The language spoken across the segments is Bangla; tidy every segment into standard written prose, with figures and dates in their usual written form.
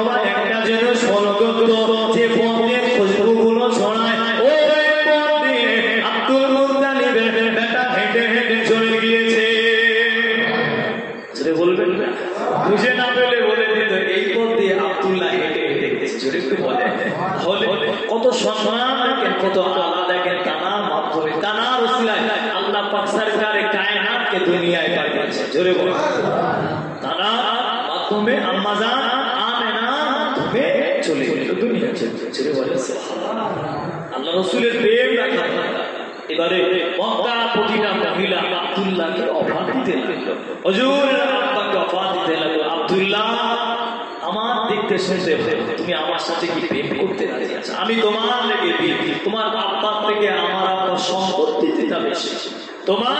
বাবা একটা জিনিস ফলো করতো, যে পথে খুশবুগুলো ছড়ায় ওই পথ দিয়ে আব্দুল মুত্তালিবের বেটা হেঁটে হেঁটে চলে গিয়েছে। বলবেন না, বুঝে না পেলে বলে দিত এই পথ দিয়ে আব্দুল্লাহ হেঁটে হেঁটে গেছে। যদি একটু বলে তাহলে কত সম্মান দেখেন, কত আল্লাহ দেখেন তানার মাধ্যমে, তানার ওসিলায় আল্লাহ পাক সরকারে কায়নাতকে দুনিয়ায় পাঠিয়েছে। জোরে বলে তানার মাধ্যমে আম্মা জান আমেনার মাধ্যমে চলে গেল দুনিয়া। জোরে বলে আল্লাহ রাসূলের প্রেম রাখা। এবারে মক্কা প্রতিটা মহিলা আব্দুল্লাহকে অফার দিতে লাগলো, হুজুর আব্বাকে অফার দিতে লাগলো, আব্দুল্লাহ আমার দেখতে শুনতে তুমি আমার সাথে কি প্রেম করতে রাজি আছো? আমি তোমার লেগে বিয়ে, তোমার আব্বার থেকে আমার আব্বার সম্পত্তিটা বেশি, তোমার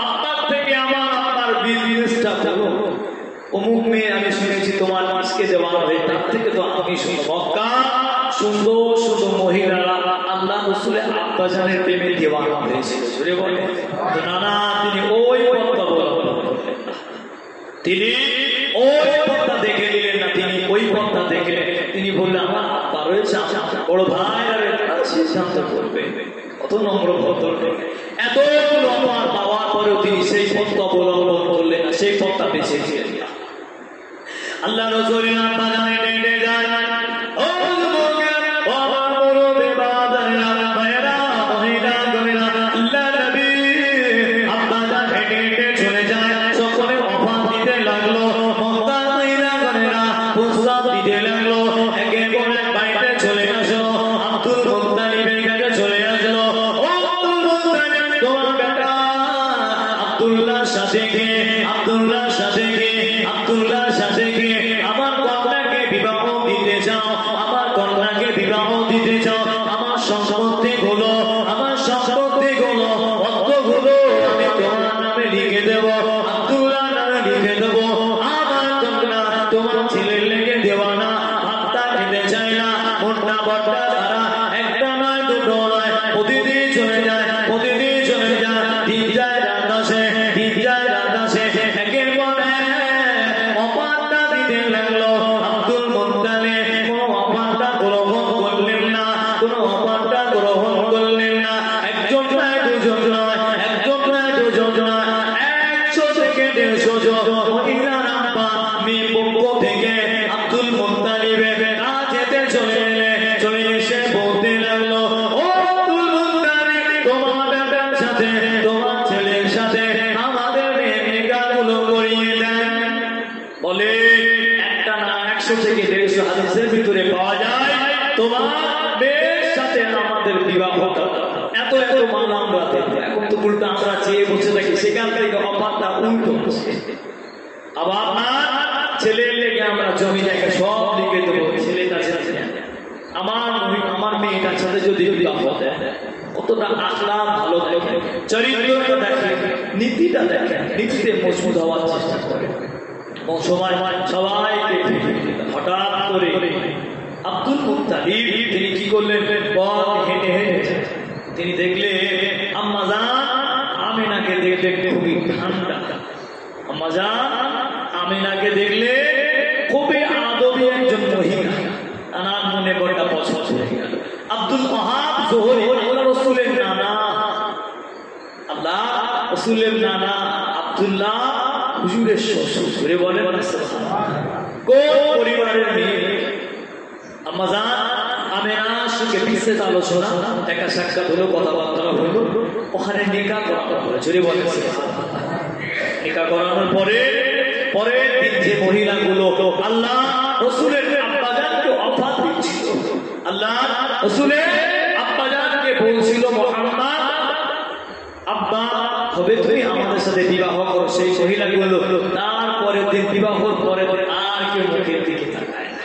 আব্বার থেকে আমার আব্বার বিজনেসটা বড়, অমুক মেয়ে আমি শুনেছি তোমার আজকে দেওয়া হবে, তার থেকে তো আমি শুনি মক্কা সুন্দর সুন্দর মহিলারা আল্লাহ রাসূলের আব্বাজানের প্রেমে দেওয়ানা হয়েছিল। জোরে বলে নানা, তিনি ওই পথটা অবলম্বন করলেন না, তিনি ওই পথটা দেখে নিলেন না, তিনি ওই পথটা দেখলেন। তিনি বললেন আমার আব্বা রয়েছে, বড় ভাই সিদ্ধান্ত করবে। কত নম্র ভদ্র, এতগুলো আমার পাওয়ার পরেও তিনি সেই পথটা অবলম্বন করলেন না, সেই পথটা বেছে নিলেন না। আল্লাহ রাসূলের আব্বাজানে ডেটে যায়, ছেলের লেগে আমরা জমি জায়গা সব লিখে দেবো, ছেলেটা আমার মেয়েটার সাথে যদি বিবাহ দেয়, কতটা আখলাক ভালো দেখে, চরিত্রটা দেখে, নীতিটা দেখে, নীতিতে মজবুত হওয়ার চেষ্টা করে। সময় সবাইকে হঠাৎ করে আব্দুল মুত্তালিব তিনি কি করলেন, পথ হেঁটে হেঁটে তিনি দেখলে আম্মা জান আমিনাকে দেখলেন খুবই ঠান্ডা, আম্মা জান আমিনাকে দেখলে খুবই আদবী একজন মহিলা, তার মনে বড় পছন্দ হয়ে গেল। আব্দুল ওয়াহাব জোহরি আল্লাহ রাসূলের নানা, আল্লাহ রাসূলের নানা আব্দুল্লাহ হুজুরের শ্বশুর। ঘুরে বলেন কোন পরিবারের মেয়ে? আম্মা জান আমিনার সঙ্গে বিশেষ আলোচনা, দেখা সাক্ষাৎ হলো, কথাবার্তা হলো, ওখানে নিকাহ করানো হলো। জোরে বলেন নিকাহ করানোর পরের দিন যে মহিলাগুলো আল্লাহ রাসূলের আব্বাজানকে অফার দিচ্ছিল, আল্লাহ রাসূলের আব্বাজানকে বলছিল মুহাম্মদ আব্বা হবে তুমি আমাদের সাথে বিবাহ করো, সেই মহিলাগুলো তারপরে দিন বিবাহর পরে আর কেউ মুখের দিকে তাকায় না।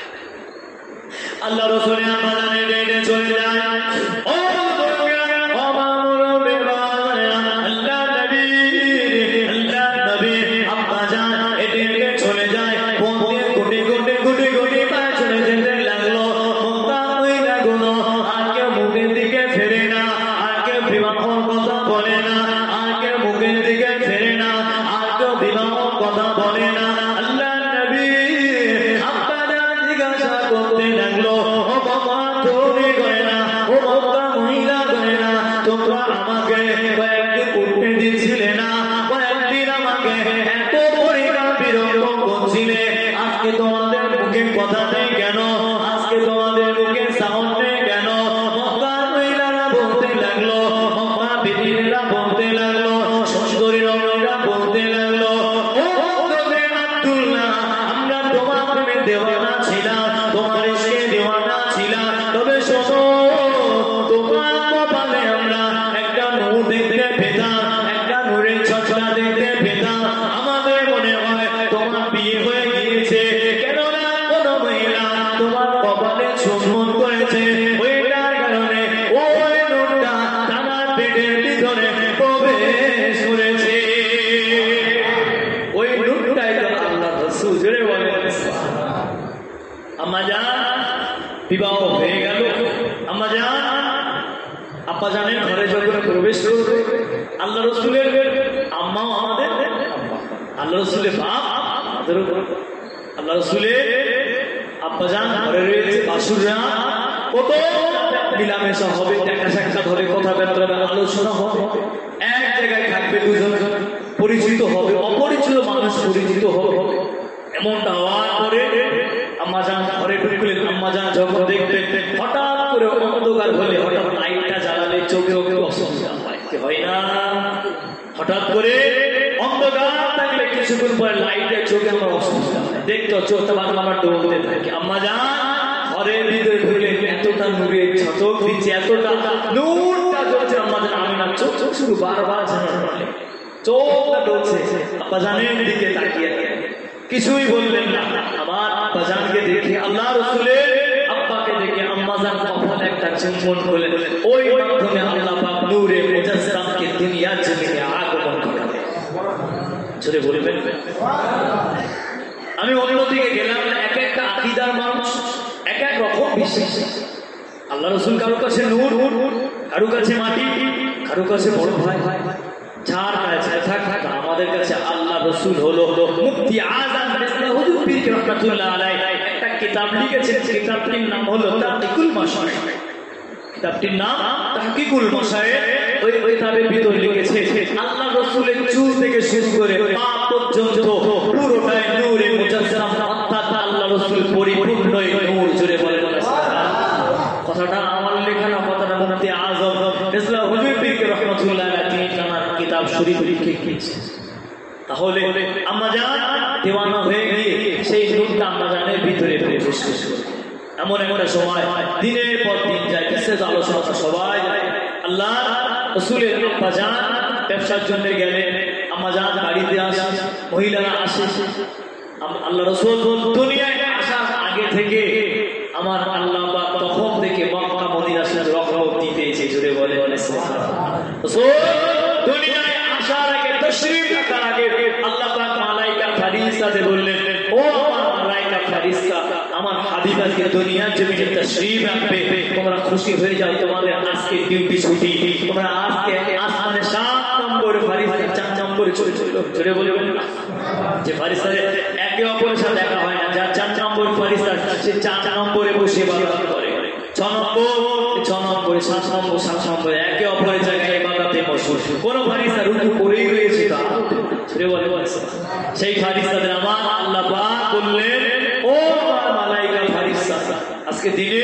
আল্লাহ রাসূলের আব্বাজানে ডেটে চলে যায়, ও কথা বলে না। আল্লাহ নবী আব্বাজান জিজ্ঞাসা করতে লাগলো, ও বাবা তুমি করে না, ও বাবা মহিলা করে না, তোমরা আমাকে কয়েকদিন উঠতে দিচ্ছিলে না, কয়েকদিন আমাকে এত পরিমাণ বিরক্ত করছিলে, আজকে তোমাদের মুখে কথা নেই কেন, আজকে তোমাদের মুখে সাউন্ড নেই কেন? মক্কার মহিলারা বলতে লাগলো, মক্কার বিবিরা বলতে লাগলো, সুন্দরী রমণীরা বলতে লাগলো, ও আব্দুল্লাহ, আমরা তোমার প্রেমে দেওয়ানা ছিলাম, তোমার ইশকে দেওয়ানা ছিলাম, তবে শোনো তোমার কপালে আমরা একটা নূর দেখতে পেতাম, একটা নূরের ছটা দেখতে পেতাম, আমাদের মনে হয় তোমার বিয়ে হয়ে গিয়েছে, কেননা কোন মহিলা তোমার কপালে চুম্বন করেছে, ওইটার কারণে ওই নূরটা তার পেটের ভিতরে প্রবেশ করেছে। ওই নূরটাই তো আল্লাহর রাসূল জোরে বলেন আম্মা জান বিবাহ হয়ে গেল, আম্মা জান আব্বা জানের ঘরে যখন প্রবেশ করবে, আল্লাহ রাসূলের আম্মাও আমাদের আল্লাহ রাসূলের বাপ, আল্লাহ রাসূলের আব্বা জান ঘরে রয়েছে, বাসুররা কত মিলামেশা হবে, দেখা সাক্ষাৎ হবে, কথাবার্তা আলোচনা হবে, এক জায়গায় থাকবে দুজন, পরিচিত হবে, অপরিচিত মানুষ পরিচিত হবে, এমনটা হওয়ার পরে আম্মা জান ঘরে ঢুকলেন, আম্মা জান যখন দেখতেন হঠাৎ করে অন্ধকার হলে, হঠাৎ লাইটটা জ্বালালে চোখে অসুবিধা হয় না, হঠাৎ করে অন্ধকার থাকলে কিছুক্ষণ পরে লাইটের চোখে আমার অসুবিধা হয়, দেখতো চোখটা বাংলা আমার দৌড়তে থাকে, আম্মা জান ঘরের ভিতরে ঢুকলেন, এতটা নূরের ঝলক দিচ্ছে, এতটা নূরটা জ্বলছে, আম্মা জান আমি না চোখ শুরু বারবার ঝাড়ালে, চোখটা ঢুকছে, আব্বা জানের দিকে তাকিয়ে কিছুই বললেন না, আমার আব্বা জানকে দেখে আল্লাহ রাসূলের আব্বাকে দেখে আম্মা জান কপালে একটা চুম্বন করলেন, ওই মাধ্যমে আল্লাহ পাক নূরে মুজাসসামকে দুনিয়ার জমিনে আগমন করালেন। জোরে বলবেন। আমি অন্যদিকে গেলাম, এক একটা আকীদার মানুষ এক এক রকম বিশ্বাস, আল্লাহ রাসূল কারো কাছে নূর, কারো কাছে মাটি, কারো কাছে বড় ভাই, যার কাছে থাক আমাদের কাছে আল্লাহ রাসূল হলো মুফতি আযম হুজুর পীর রাহমাতুল্লাহ আলাইহি একটা কিতাব লিখেছেন, কিতাবটির নাম হলো তাহকিকুল মাশায়েখ, কিতাবটির নাম তাহকিকুল মাশায়েখ। ওই কিতাবের ভিতর লিখেছে আল্লাহ রাসূলের চুল থেকে শুরু করে পা পর্যন্ত পুরোটাই নূরে মুজাসসাম, অর্থাৎ আল্লাহ রাসূল পরিপূর্ণ নূর। জোরে বলেন কথাটা আমার লেখা না, কথাটা মুফতি আযম হুজুর পীর রাহমাতুল্লাহ আলাইহি কিতাব শরীফ লিখে গিয়েছে। তাহলে আম্মা জান দেওয়ানা হয়ে গিয়ে সেই নূরটা আম্মা জানের ভিতরে প্রবেশ করে, এমন একটা সময় দিনের পর দিন যায়, বিশেষ আলোচনা সবাই আল্লাহ রাসূলের আব্বা জান ব্যবসার জন্য গেলেন, আম্মা জান বাড়িতে আসে, মহিলারা আসে, আল্লাহ রাসূল দুনিয়ায় আসার আগে থেকে আমার আল্লাহ পাক তখন থেকে মক্কা মদিনার সাথে রহমত দিতেছে। জোরে বলে সুবহানাল্লাহ। রাসূল দুনিয়ায় আসার আগে, তাশরীফ রাখার আগে আল্লাহ পাক মালায়েকা ফেরেশতাদের বললেন, ও আমার মালায়েকা ফেরেশতা, আমার হাবিব আজকে দুনিয়ার জমিনে তাশরীফ রাখবে, তোমরা খুশি হয়ে যাও, তোমাদের আজকে ডিউটি ছুটি, তোমরা আজকে আসমানে 7 নম্বর ফেরেশতা 4 নম্বরে চলে চলো। জোরে বলবেন যে ফেরেশতাদের একে অপরের সাথে দেখা হয় না, যার 4 নম্বর ফেরেশতা সে 4 নম্বরে বসে ইবাদত করে, 6 নম্বর 6 নম্বরে, 7 নম্বর 7 নম্বরে একে অপরের জায়গায় ইবাদতে মশগুল। কোন ফেরেশতা রুকু করেই রয়েছে তা জোরে বলবেন। সেই ফেরেশতাদের আমার আল্লাহ পাক বললেন, ও আমার মালায়েকা ফেরেশতা, আজকে দিনে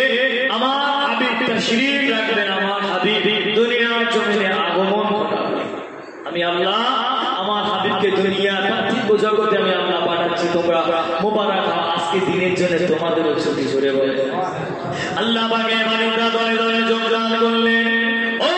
আমার হাবিব তাশরীফ রাখবেন, আমার হাবিব দুনিয়ার জমিনে আগমন ঘটাবেন। আমি আল্লাহ আমার হাবিবকে দুনিয়ার পার্থিব জগতে আমি আল্লাহ পাঠাচ্ছি, তোমরা মোবারক হও, আজকে দিনের জন্য তোমাদেরও ছুটি। জোরে বলে আল্লাহ পাকে মালিকরা দলে দলে যোগদান করলেন। ও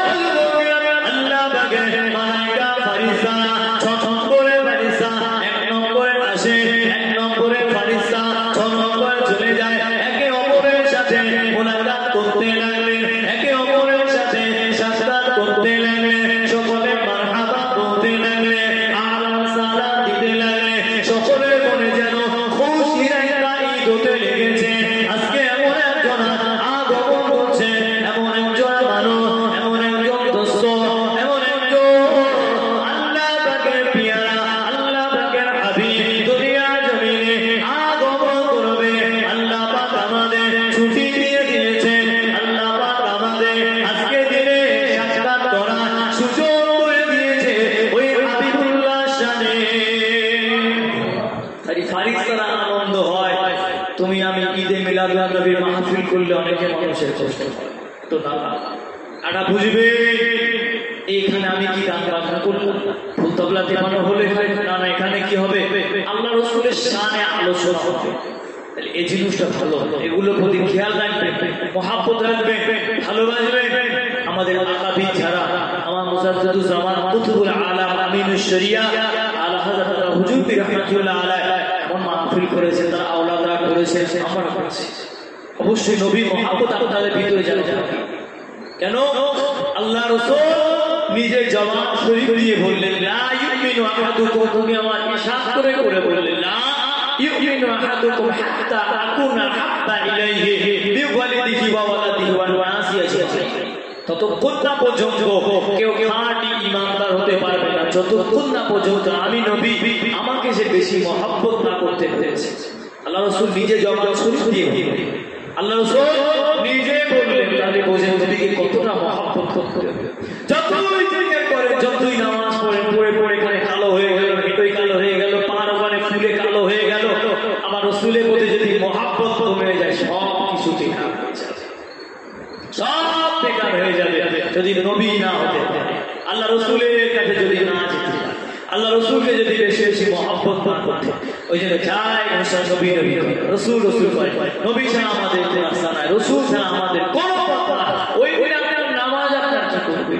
আল্লাহ পাকে মালায়েকা ফেরেশতা 6 নম্বরে ফেরেশতা 1 নম্বরে আসে, 1 নম্বরে ফেরেশতা 6 নম্বরে চলে যায়, একে অপরের সাথে মুলাকাত করতে লাগলেন, একে অপরের সাথে সাক্ষাৎ করতে লাগলেন, সকলে মারহাবা বলতে লাগলেন, আলাম সালাম দিতে লাগলেন, সকলের মনে যেন খুশির একটা ঈদ হতে লেগেছে। আজকে এমন একজন আগমন মাহফিল করলে অনেকে মানুষের কষ্ট হয়, তো না এটা বুঝবে। এইখানে আমি কি গান বাজনা করলাম, ফুল তবলা দেবানো হলে না, না এখানে কি হবে, আল্লাহ রাসূলের শানে আলোচনা হবে। এই জিনিসটা ভালো, এগুলোর প্রতি খেয়াল রাখবেন, মহাব্বত রাখবেন, ভালোবাসবেন। আমাদের আকাবির যারা, আমার মুজাদ্দিদুজ জামান কুতুবুল আলাম আমিনুশ শরিয়া আলা হযরত হুজুর পীর রাহমাতুল্লাহ আলাইহি এমন মাহফিল করেছেন, তারা আওলাদরা করেছেন, আমরা করেছি। অবশ্যই নবীর মহাব্বত আপনাদের ভিতরে যাবে। কেন আল্লাহ রাসূল নিজে জবান শরীফ দিয়ে বললেন, লা ইউমিনু আহাদুকুম, তুমি আমার ইরশাদ করে বললেন, লা ইউমিনু আহাদুকুম হাত্তা আকুনা হাব্বা ইলাইহি বিওয়ালিদিহি ওয়া ওয়ালাদিহি ওয়া নাসি আজমাইন। ততক্ষণ না পর্যন্ত কেউ খাঁটি ঈমানদার হতে পারবে না যতক্ষণ না পর্যন্ত আমি নবী আমাকে যে বেশি মহব্বত না করতে পেরেছে। আল্লাহ রাসূল নিজে জবান শরীফ দিয়ে বললেন, আল্লাহ রাসূল নিজে বললেন, তাহলে বোঝেন নবীকে কতটা মহব্বত করতে হবে। যতই জিকির করে, যতই নামাজ পড়ে পড়ে কালো হয়ে গেল, হেঁটই কালো হয়ে গেল, পার ওখানে ফুলে কালো হয়ে গেল, আমার রাসূলের প্রতি যদি মহব্বত কমে যায় সব কিছু বেকার হয়ে যাবে, সব বেকার হয়ে যাবে যদি নবী না হতে পারে, আল্লাহ রাসূলের কাছে যদি না যেতে পারে, আল্লাহ রাসূলকে যদি বেশি বেশি মহব্বত না করতে। ওই জন্য চাই নবী নবী রাসূল রাসূল করে, নবী ছাড়া আমাদের কোনো রাস্তা নাই, রাসূল ছাড়া আমাদের কোনো পথ নাই। ওই দিন আপনার নামাজ আপনার কি করবে,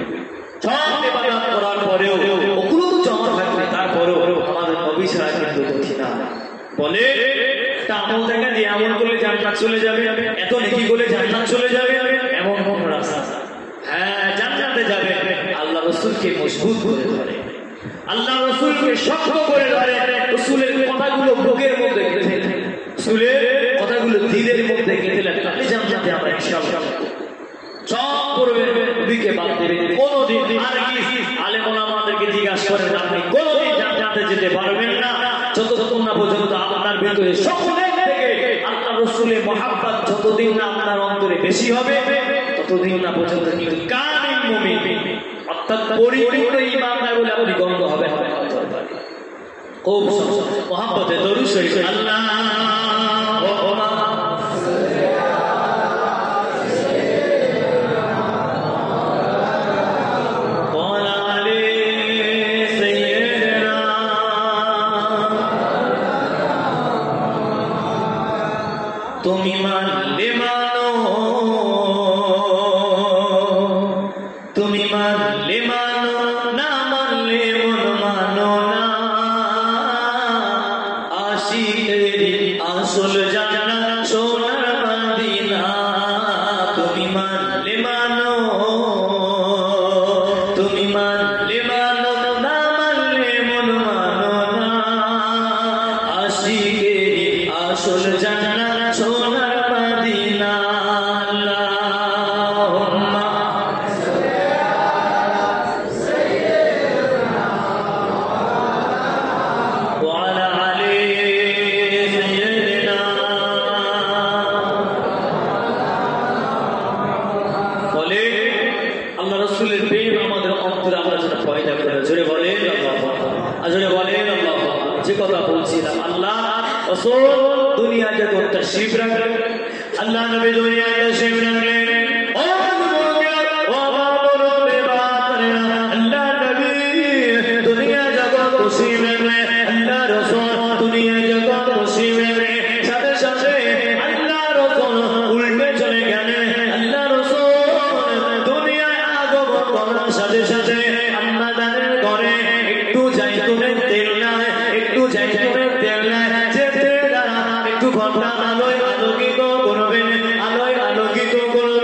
সব ইবাদত করার পরেও ওগুলো তো জমা থাকবে, তারপরেও আমাদের নবী ছাড়া কিন্তু দেখি না। বলে একটা আমল দেখা দিয়ে আমল করলে জান্নাত চলে যাবে, এত নেকি করলে জান্নাত চলে যাবে, এমন কোন রাস্তা? হ্যাঁ, জান্নাতে যাবে আল্লাহ রাসূলকে মজবুত করে ধরে, আল্লাহ রাসূলকে শক্ত করে ধরে, রাসূলের কথাগুলো বুকের মধ্যে গেঁথে, রাসূলের কথাগুলো দিলের মধ্যে গেঁথে লাগে, তাহলে জান্নাতে আমরা ইনশাআল্লাহ সব করবে। নবীকে বাদ দেবে কোনদিন। আর কি আলেম ওলামাদেরকে জিজ্ঞাসা করেন, আপনি কোনদিন জান্নাতে যেতে পারবেন না যতক্ষণ না পর্যন্ত আপনার ভিতরে সকলের থেকে আল্লাহ রাসূলের মহব্বত যতদিন না আপনার অন্তরে বেশি হবে ততদিন না পর্যন্ত কিন্তু কামিল মুমিন অর্থাৎ পরিপূর্ণ ঈমানদার বলে আপনি গণ্য হবেন। খুব মহব্বতে দরুদ শরীফ আল্লাহুম্মা তুমি মানলে মানো, তুমি মানলে মানো, না মানলে মন মানো না, আশিকের আসল জান্নাত সোনার মদিনা। তুমি মানলে মানো, তুমি মানলে মানো, না মানলে মন মানো না, আশিকের আসল জান্নাত সোনার মদিনা। আল্লাহুম্মা ওয়া আলা আলি সাইয়্যিদিনা। বলে আল্লাহ রাসূলের প্রেম আমাদের অন্তরে আমরা যেন পয়দা করে, জোরে বলেন আল্লাহু আকবার, জোরে বলেন আল্লাহু আকবার। যে কথা বলছিলাম, আল্লাহ রাসূল দুনিয়াতে তো তাশরীফ রাখলেন, আল্লাহ নবী দুনিয়াতে তাশরীফ রাখলেন। ও মুমিন, ও বাবুরে বাতরে, আল্লাহ নবী দুনিয়া জগৎ তাশরীফ রাখলেন, আল্লাহ রাসূল দুনিয়া জগৎ তাশরীফ রাখলেন। সাথে সাথে আল্লাহ রাসূল উল্টে চলে গেলেন, আল্লাহ রাসূল দুনিয়ায় আগমন করার সাথে সাথে আমাদের ঘরে একটু জাইতুনের তেল নাই, একটু জাইতুনের তেল নাই, যেতে একটু ঘন্টা আলোয় আলোকিত করবেন, আলোয় আলোকিত করবেন।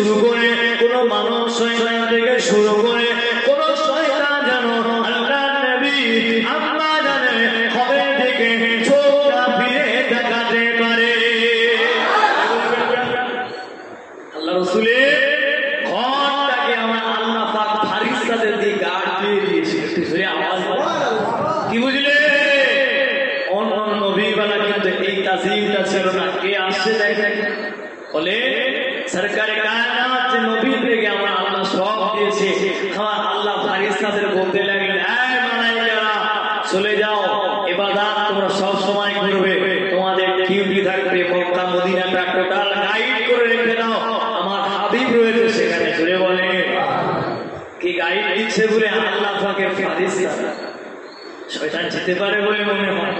শুরু করে কোন মানব শয়তান থেকে শুরু করে কোন শয়তান যেন আল্লাহ নবী আম্মা জানের খবর থেকে চোখটা ফিরে দেখাতে পারে। আল্লাহ রাসূলের ঘরটাকে আমার আল্লাহ পাক ফারিস্তাদের দিয়ে গার্ড দিয়ে দিয়েছে। একটু জোরে আওয়াজ কি বুঝলে? অন্য নবীওয়ালা কিন্তু এই তাজিমটা ছিল না। কে আসছে দেখেন, বলে সরকারে কায়নাত যে নবী থেকে আমার আল্লাহ সব দিয়েছে। আমার আল্লাহ ফারিস্তাদের বলতে লাগলেন, এই মালায়েকারা চলে যাও, ইবাদত তোমরা সব সময় করবে, তোমাদের ডিউটি থাকবে মক্কা মদিনাটা টোটাল গাইড করে রেখে দাও, আমার হাবিব রয়েছে সেখানে। জোরে বলে কি গাইড দিচ্ছে বলে আল্লাহ পাকের ফারিস্তা। শয়তান যেতে পারে বলে মনে হয়,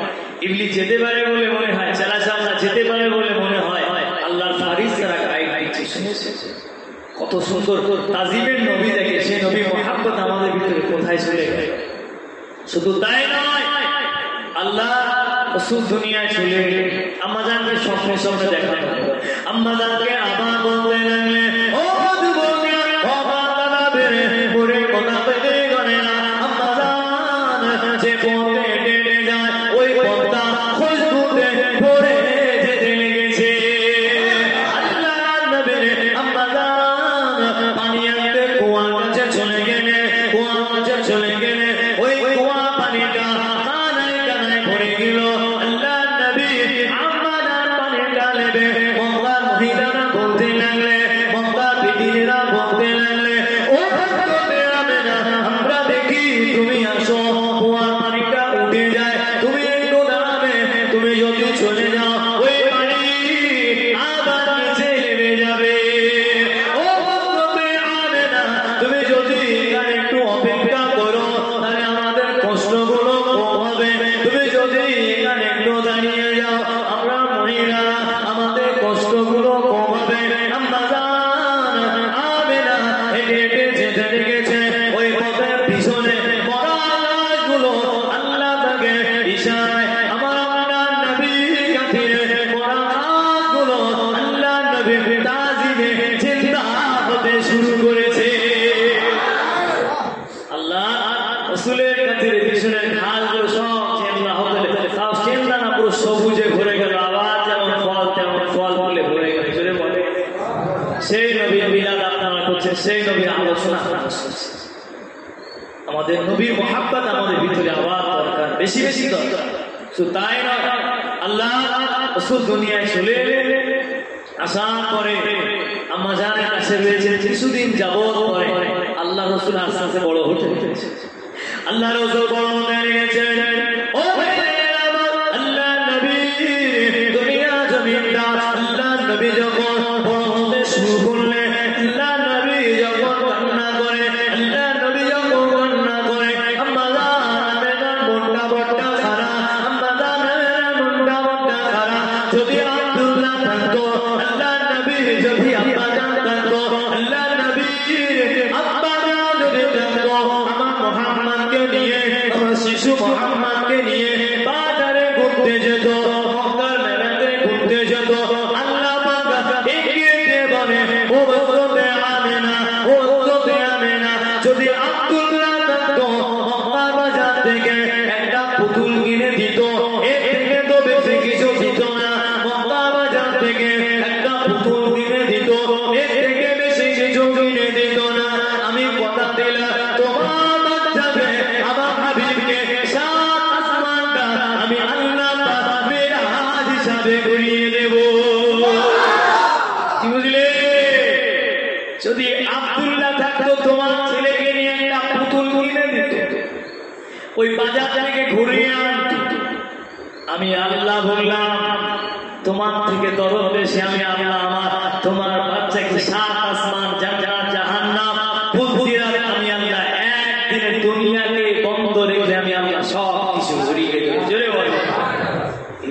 ইবলিস যেতে পারে বলে মনে হয়, চালাচাল্লা যেতে পারে বলে মনে হয়, আল্লাহর ফারিস্তারা গাইড দিচ্ছে। শুনেছেন কত সুন্দর তাজিমের নবী দেখে, সেই নবী মুহাম্মদ আমাদের ভিতরে কোথায় চলে গেল। শুধু তাই নয়, আল্লাহ রাসূল দুনিয়ায় চলে গেলেন, আম্মা জানকে স্বপ্নে স্বপ্নে দেখা গেল। আম্মা জানকে আবার বলতে লাগলেন, ও যুবকেরা, ও বাবারা, বেরে পড়ে কথা বলে গনে না। আম্মা জান যে পথে হেঁটে যায় ওই পথটা খুশবুতে ভরে যেতে লেগেছে। আল্লাহ নবী আম্মা জান পানি আনতে কুয়ার কাছে চলে গেলে, কুয়ার কাছে চলে গেলে ওই কুয়া পানিটা কানায় কানায় ভরে গেল। আল্লাহ নবী আম্মা জান পানিটা নেবে, মক্কার মহিলারা বলতে লাগলে, মক্কার বিবিরা বলতে লাগলে, ও হযরতে আমেনা, আমরা দেখি তুমি আসো, কুয়ার পানিটা উঠে যায়, তুমি একটু দাঁড়াবে, তুমি যদি চলে যাও ওই পানি আবার নিচে নেমে যাবে। ও হযরতে আমেনা, তুমি যদি এখানে একটু অপেক্ষা করো তাহলে আমাদের কষ্টগুলো কম হবে। তুমি যদি এখানে একটু দাঁড়িয়ে যাও, আমরা মহিলারা আমাদের কষ্টগুলো কম হবে। আম্মা জান আমেনা হেঁটে হেঁটে যেতে লেগেছে, ওই পথের পিছনে মরা লাশগুলো আল্লাহ তাকে ইশারায় আমার আল্লাহ নবীর খাতিরে মরা লাশগুলো আল্লাহ নবীর তাজিমে জিন্দা হতে শুরু করেছে। আল্লাহ রাসূলের খাতিরে পিছনের ঘাসগুলো সব চেন্দা হতে তাও চেন্দা না পুরো সবুজে ভরে গেল, আবার যেমন ফল তেমন ফল বলে ভরে গেল। জোরে বলে সেই নবীর মিলাদ আপনারা করছেন, সেই নবীর আলোচনা আপনারা শুনছেন। আমাদের নবীর মুহাব্বত আমাদের ভিতরে আবার দরকার, বেশি বেশি দরকার। শুধু তাই নয়, আল্লাহ রাসূল দুনিয়ায় চলে এলেন, আসার পরে আম্মা জানের কাছে রয়েছেন কিছুদিন যাবত পরে আল্লাহ রাসূল আস্তে আস্তে বড় হতে হয়েছে। আল্লাহ রাসূল বড় হতে গেছেন। ও আল্লাহ নবী দুনিয়া জমিনটা আল্লাহ নবী যখন বড় হতে শুরু করলেন, আল্লাহ নবী যখন কান্না করে, আল্লাহ নবী যখন কান্না করে, আম্মা জানের মনটা বড়টা খারাপ, আম্মা জানের মনটা বড়টা খারাপ। যদি আব্দুল্লাহ থাকতো, আল্লাহ নবী যদি আব্বা জান থাকতো, আল্লাহ নবী আব্বা জান যদি থাকতো, আমার মুহাম্মদকে নিয়ে, আমার শিশু মুহাম্মদকে নিয়ে বাজারে ঘুরতে যেত, মক্কার মেলাতে ঘুরতে যেত। আল্লাহ পাক এগিয়ে দিয়ে বলে, ও হযরতে আমেনা, ও হযরতে আমেনা, যদি আব্দুল্লাহ থাকতো মক্কার বাজার থেকে একটা পুতুল কিনে দিত, এর থেকে তো বেশি কিছু দিত না। মক্কার বাজার থেকে একটা পুতুল কিনে দিত, এর থেকে বেশি কিছু কিনে দিত না। আমি কথা দিলাম তোমার বাচ্চাকে, আমার হাবিবকে সাত আসমানটা আমি আল্লাহ পাক মেরাজ হিসাবে ঘুরিয়ে দেব। কি বুঝলে? যদি আব্দুল্লাহ থাকতো তোমার ছেলেকে নিয়ে একটা পুতুল কিনে দিত, ওই বাজার থেকে ঘুরিয়ে আনত। আমি আল্লাহ বললাম তোমার থেকে দরদ বেশি আমি আল্লাহ আমার তোমার বাচ্চাকে সাত আসমান জান্নাত জাহান্নাম ফুলসিরাত আমি আল্লাহ একদিনের দুনিয়াকে বন্ধ রেখে আমি আল্লাহ সব কিছু ঘুরিয়ে দেব। জোরে বলে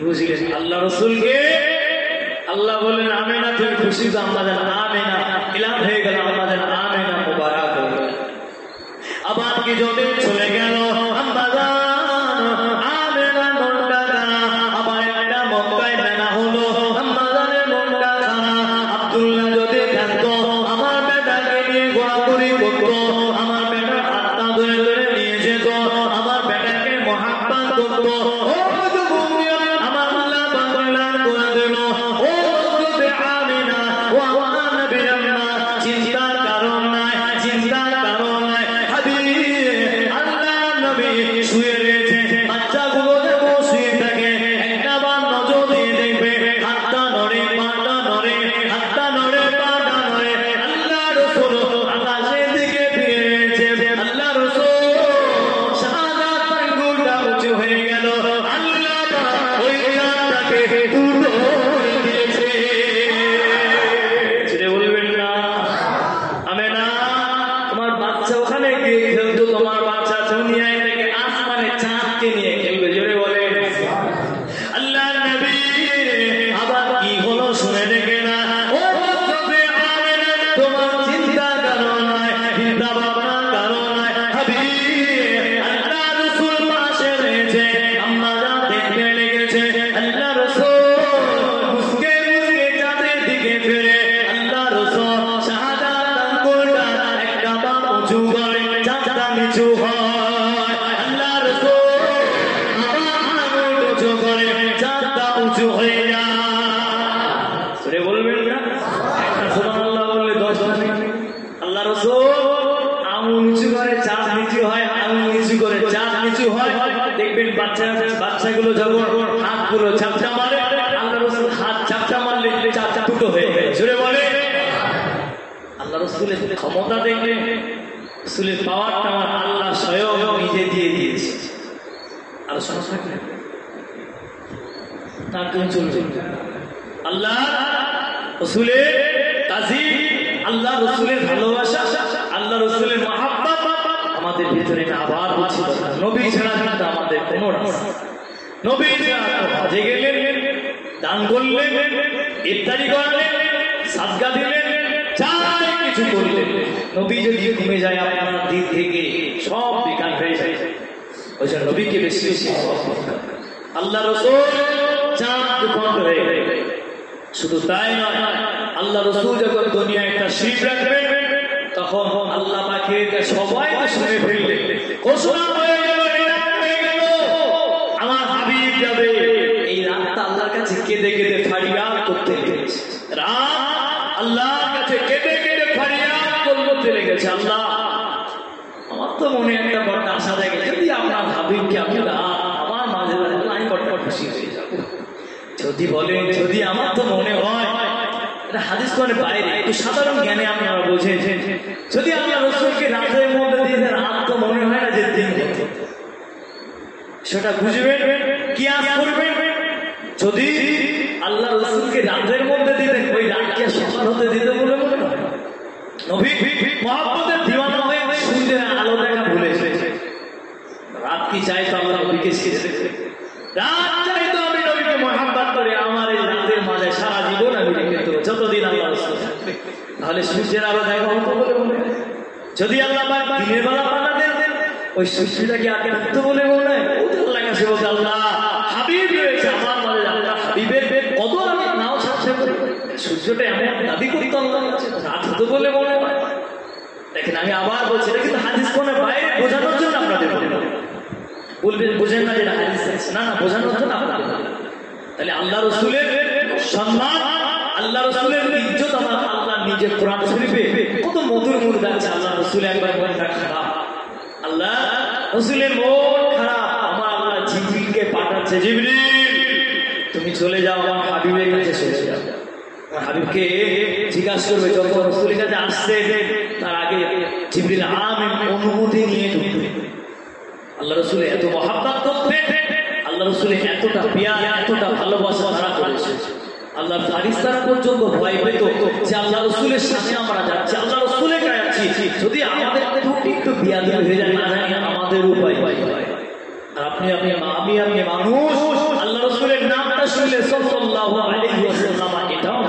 বুঝলেন? আল্লাহ রাসূলকে আল্লাহ বলেন আমেনা তুমি খুশি তো? আমাদের আমেনা ইলাম হয়ে গেল, আমাদের আমেনা মুবারক হয়ে গেল। আবার কি যদি চলে গেল আম্মা জান আমেনা মনটা খারাপ, আবার একটা মক্কায় মেলা হলো, আম্মা জানের মনটা খারাপ। আব্দুল্লাহ যদি থাকতো আমার হাতগুলো ঝাপটা মারে, আল্লাহ রসুল হাত ঝাপটা মারলে চাপটা দুটো হয়ে গেল। জোরে বলে আল্লাহ রসুলের ক্ষমতা দেখলে, রসুলের পাওয়ারটা আমার আল্লাহ স্বয়ং নিজে দিয়ে দিয়েছে। আলোচনা থাকলে তার তুমি চলবে আল্লাহ রসুলের তাজিম, আল্লাহ রসুলের ভালোবাসা, আল্লাহ রসুলের মহাব্বত আমাদের ভিতরে আবার বলছি। নবী ছাড়া কিন্তু আমাদের কোনো রাস্তা, নবী ছাড়া হজে গেলেন, দান করলেন, ইফতারি করলেন, সাদকা দিলেন, চাই কিছু করলেন, নবী যদি ঘুমে যায় আপনার দিক থেকে সব বেকার হয়ে যায়। ওই জন্য নবীকে বেশি বেশি আল্লাহ রসুল চাঁদ খন্ড হয়ে গেল। শুধু তাই নয়, আল্লাহ রসুল যখন দুনিয়ায় একটা শিব রাখবেন তখন আল্লাহ পাকে সবাই তো শুনে ফেললেন, ঘোষণা হয়ে গেল আমার হাবিব যাবে। এই রাতটা আল্লাহর কাছে কেঁদে কেঁদে ফারিয়াদ করতে লেগেছে, রাত আল্লাহর কাছে কেঁদে কেঁদে ফারিয়াদ করতে লেগেছে। আল্লাহ আমার তো মনে একটা বড় আশা দেখে, যদি আপনার হাবিবকে আমি আমার মাঝে লাইন বড় খুশি হয়ে যাবো। যদি বলেন, যদি আমার তো মনে হয়, হাদিস কোরআনের বাইরে একটু সাধারণ জ্ঞানে আপনারা বোঝেন, যদি আল্লাহ রসুলকে রাতের মধ্যে দিয়ে দেন, আমার তো মনে হয় না যে দিন সেটা বুঝবেন, কি আজ করবেন। যদি আল্লাহ রসুলকে রাতের মধ্যে দিয়ে দেন, ওই রাতকে সকাল হতে দিতে বলে মনে হয়। নবী মহব্বতের দিওয়ানা হয়ে সূর্যের আলো দেখা ভুলে এসেছে। রাত কি চাই তো আল্লাহ নবীকে শিখেছে, রাত চাই তো আমি নবীকে মহব্বত করে আমার এই রাতের মাঝে সারা জীবন আমি রেখে দেবো, যতদিন আল্লাহ রসুল থাকবে। তাহলে সূর্যের আলো দেখা হতো বলে মনে হয়। যদি আল্লাহ দিনের বেলা পানা দেন, ওই সূর্যটাকে আগে রাখতো বলে মনে হয়। আল্লাহ কাছে বলতে আল্লাহ হাবিব রয়েছে আমার মাঝে, আল্লাহ হাবিবের কদর আমি নাও সাথে করে সূর্যটা এমন দাবি করতো আল্লাহ রাত হতো বলে মনে হয়। দেখেন আমি আবার বলছি, এটা কিন্তু হাদিস কোরআনের বাইরে বোঝানোর জন্য আপনাদের বলবেন, বোঝেন না যেটা হাদিস, না না বোঝানোর জন্য আপনাদের। তাহলে আল্লাহ রসুলের সম্মান, আল্লাহ রসুলের ইজ্জত আমার আল্লাহ নিজে কোরআন শরীফে কত মধুর মূর্তি আছে। আল্লাহ রসুল একবার মনটা খারাপ, আল্লাহ রসুলের মন খারাপ, আমার আল্লাহ জিবরিলকে পাঠাচ্ছে, জিবরিল তুমি চলে যাও আমার হাবিবের কাছে চলে যাও। হাবিবকে জিজ্ঞাসা করবে, যখন রসুলের কাছে আসছে তার আগে জিবরিল আমিন অনুমতি নিয়ে ঢুকবে। আল্লাহ রসুলের এত মহাব্বত করতেন, আল্লাহ রসুলের এতটা পিয়ার, এতটা ভালোবাসা তারা করেছে। আল্লাহ ফারিস্তারা পর্যন্ত ভয় পেত যে আল্লাহ রসুলের সামনে আমরা যাচ্ছি, আল্লাহ রসুলের কাছে যাচ্ছি, যদি আমাদের একটু বিয়াদবি হয়ে যায়, না জানি আমাদের উপায় হয়। আর আপনি মানুষ, আল্লাহ রসুলের নামটা শুনলে সাল্লাল্লাহু আলাইহি ওয়াসাল্লাম এটাও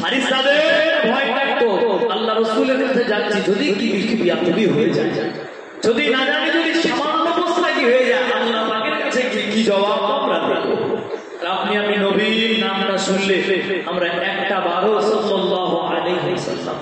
ফারিস্তাদের ভয় থাকতো, আল্লাহ রসুলের কাছে যাচ্ছি, যদি কি বিয়াদবি হয়ে যায়, যদি না জানি যদি সামান্য প্রশ্নই হয়ে যায়, আল্লাহ পাকের কাছে কি জবাব আমরা দেব। আপনি নবীর নামটা শুনলে আমরা একটা বারো সাল্লাল্লাহু আলাইহি ওয়াসাল্লাম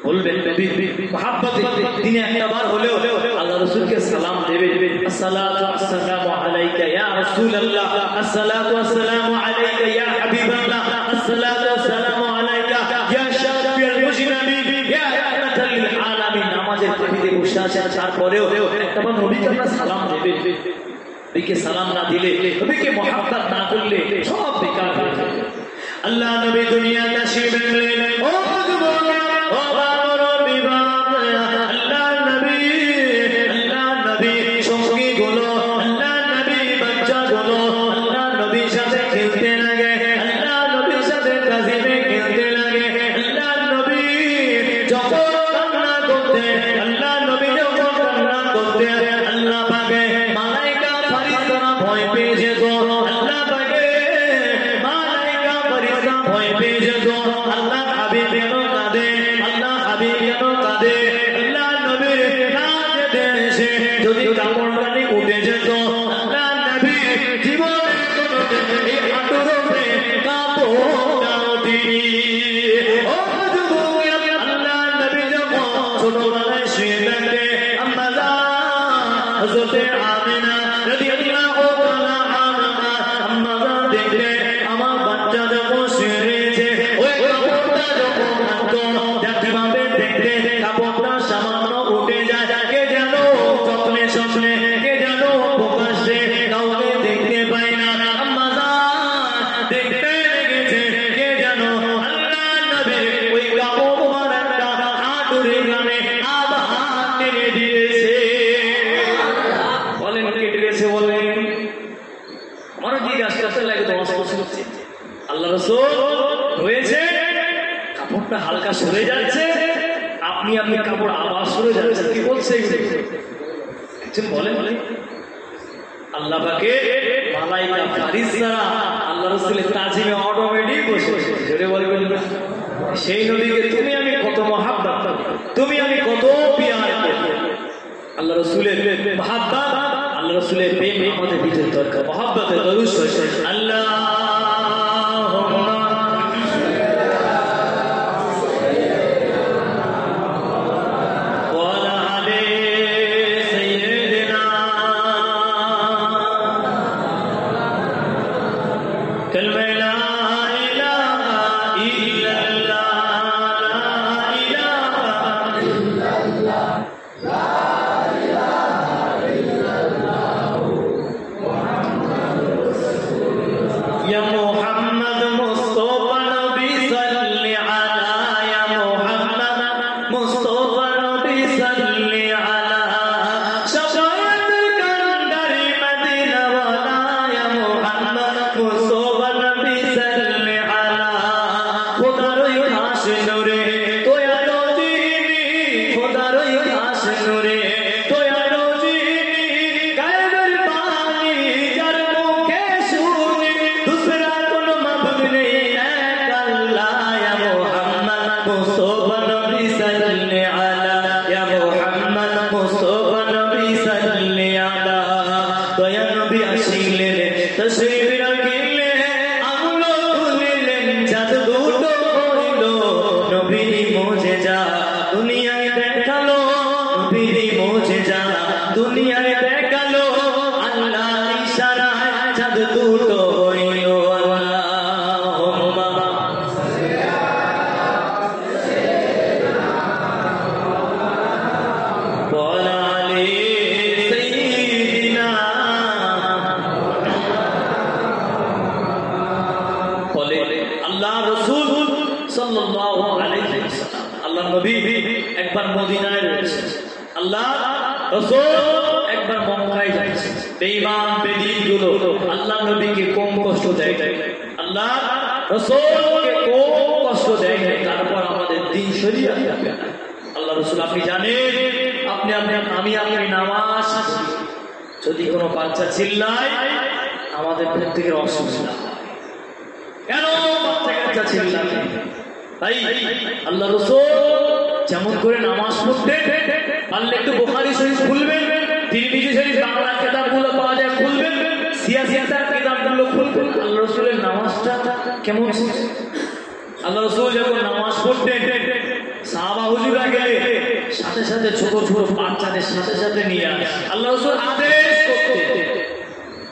বলবেন, নবীর মহব্বতে দিনে একটা বার হলেও আল্লাহ রাসূলকে সালাম দেবে, আসসালাতু ওয়াসসালামু আলাইকা ইয়া রাসূলুল্লাহ, আসসালাতু ওয়াসসালামু আলাইকা ইয়া হাবিবাল্লাহ, আসসালাতু ওয়াসসালামু আলাইকা ইয়া শাফিউল মুজনিবিন ইয়া রাহমাতাল লিল আলামিন। নামাজের টেবিলে বসে আছেন, তারপরেও একটা বার নবীকে আমরা সালাম দেবে। নবীকে সালাম না দিলে, নবীকে মহব্বত না করলে সব বেকার হয়ে যাবে। আল্লাহ নবী দুনিয়া তাশরীফ আনলেন, ও ও বাবার বিবাদ, আল্লাহ নবী সঙ্গী গুলো, আল্লাহ নবী বাচ্চা গুলো, আল্লাহ নবীর সাথে খেলতে লাগে, আল্লাহ নবীর সাথে তাজিমে খেলতে লাগে। আল্লাহ নবী যখন কান্না করতে, আল্লাহ নবী যখন কান্না করতে, আল্লাহ পাকে মালাইকা ফারিস্তারা ভয় পেয়ে যেত, আল্লাহ পাকে মালাইকা ফারিস্তা ভয় পেয়ে যেত। হয়েছে, কাপড়টা হালকা সরে যাচ্ছে, আপনি কাপড় আবার সরে যাচ্ছে, কি বলছে? একজন বলেন আল্লাহ পাকে মালাইকা ফারিস্তারা আল্লাহ রাসূলের তাজিমে অটোমেটিক বসে জোরে বলবেন না। সেই নবীকে তুমি আমি কত মহাব্বত, তুমি আমি কত পিয়ার করি। আল্লাহ রাসূলের মহাব্বত, আল্লাহ রাসূলের প্রেম আমাদের ভিতরে দরকার। মহাব্বতের দরুদ শরীফ আল্লাহুম্মা আপনি জানেন, আমি নামাজ যদি কোনো বাচ্চা চিল্লায় আমাদের প্রত্যেকের অসুবিধা। কেন বাচ্চা চিল্লায়? তাই আল্লাহ রাসূল যেমন করে নামাজ পড়তেন, পারলে একটু বুখারী শরীফ খুলবেন, তিরমিজি শরীফ বাংলা কিতাবগুলো পাওয়া যায় খুলবেন, সিয়াসিয়াতের কিতাবগুলো খুলবেন। আল্লাহ রাসূলের নামাজটা কেমন ছিল? আল্লাহ রাসূল যখন নামাজ পড়তেন, সাহাবা হুজুররা গেলে সাথে সাথে ছোট ছোট বাচ্চাদের সাথে সাথে নিয়ে আসে। আল্লাহ রাসূল আদেশ করতেন,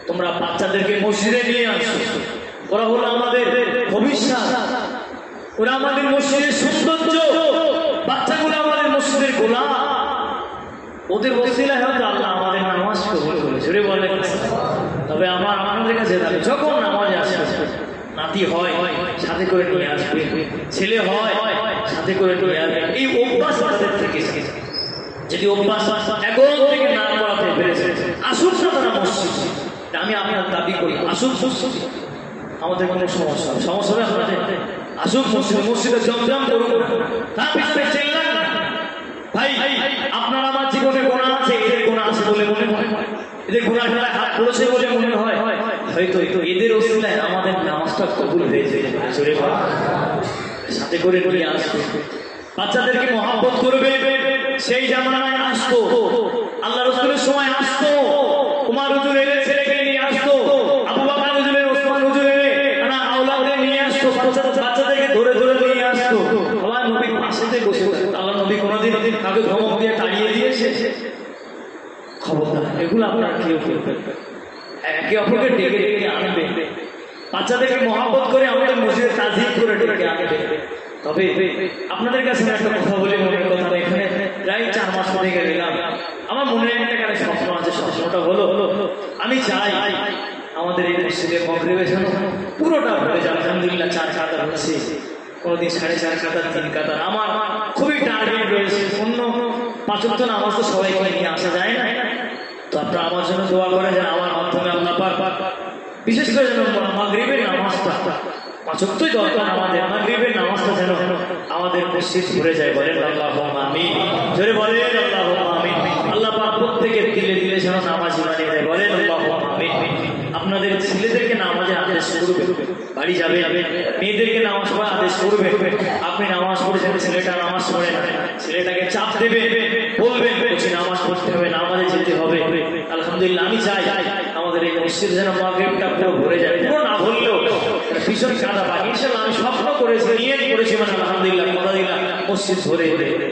তোমরা বাচ্চাদেরকে মসজিদে নিয়ে আসো, ওরা হলো আমাদের ভবিষ্যৎ, ওরা আমাদের মসজিদের সৌন্দর্য, বাচ্চাগুলো আমাদের মসজিদের গোলাম, ওদের ওসিলায় হয়তো আল্লাহ আমাদের নামাজ কবুল করে। জোরে বলেন। তবে আমাদের কাছে যখন নামাজে আসে, নাতি হয় সাথে করে নিয়ে আসবে, ছেলে হয় সাথে করে নিয়ে আসবে, এই অভ্যাস তাদের থেকে যদি অভ্যাস এখন থেকে না করাতে পেরেছে, আসুক না তারা মসজিদ। আমি আপনার দাবি করি আসুক মসজিদ, আমাদের কোনো সমস্যা হবে আপনাদের, আসুক মসজিদে জমজম করুন, তার পিছনে চেল্লান না। ভাই আপনার আমার জীবনে গোনা আছে, এদের গোনা আছে বলে মনে হয়, এদের গোনা খেলায় হাত পড়েছে বলে মনে হয়, হয়তো এদের ওসিলায় আমাদের নামাজটা কবুল হয়েছে। সাথে করে নিয়ে আসবে, বাচ্চাদেরকে মহব্বত করবে। সেই জামানায় আসতো, আল্লাহ রাসূলের সময় আসতো, উমর হুজুর এলে ছেলেকে নিয়ে আসতো, আবু বকর হুজুর এলে, ওসমান হুজুর এলে না আওলাদে নিয়ে আসতো, বাচ্চাদেরকে ধরে ধরে নিয়ে আসতো। আল্লাহ নবী পাশেতে বসে বসে, আল্লাহ নবী কোনোদিন কাউকে ধমক দিয়ে তাড়িয়ে দিয়েছে? খবরদার, এগুলো আপনারা কেউ করবেন, একে অপরকে ডেকে ডেকে আনবে, বাচ্চাদেরকে মহব্বত করে আমাদের মসজিদে তাজিম করে ডেকে আনবে। তবে আপনাদের কাছে একটা কথা বলি, মনের কথা, এখানে প্রায় 4 মাস থেকে গেলাম, আমার মনে একটা স্বপ্ন আছে। স্বপ্নটা হলো আমি চাই আমাদের এই মসজিদে মাগরিবের জন্য পুরোটা ভরে যায়। আলহামদুলিল্লাহ 4 কাতার হচ্ছে, কোনোদিন 4.5 কাতার, 3 কাতার। আমার খুবই টার্গেট রয়েছে, অন্য 5 ওয়াক্ত নামাজ তো সবাইকে নিয়ে আসা যায় না। তো আপনারা আমার জন্য দোয়া করে যেন আমার মাধ্যমে আল্লাহ পাক বিশেষ করে যেন মাগরিবের নামাজটা পাঁচ ওয়াক্তই দরকার আমাদের। মাগরিবের নামাজটা যেন আমাদের মসজিদ ভরে যায়, বলেন আল্লাহুম্মা আমিন। জোরে বলেন আল্লাহুম্মা আমিন। আল্লাহ পাক প্রত্যেকের দিলে দিলে যেন নামাজ বানিয়ে দেয়, বলেন আল্লাহুম্মা আমিন। আপনাদের ছেলেদেরকে নামাজে আদেশ করবে, বাড়ি যাবে, মেয়েদেরকে নামাজ পড়ার আদেশ করবে। আপনি নামাজ পড়েছেন, ছেলেটা নামাজ পড়ে না, ছেলেটাকে চাপ দেবে, বলবেন নামাজ পড়তে হবে, নামাজে যেতে হবে। আলহামদুলিল্লাহ, আমি চাই আমাদের এই মসজিদ যেন মাগরিবটা পুরো ভরে যায়, পুরো না ভরলেও ভীষণ কাদা পাই। ইনশাআল্লাহ আমি স্বপ্ন করেছি, নিয়ে করেছি, মানে আলহামদুলিল্লাহ কথা দিলাম মসজিদ ভরে দেবে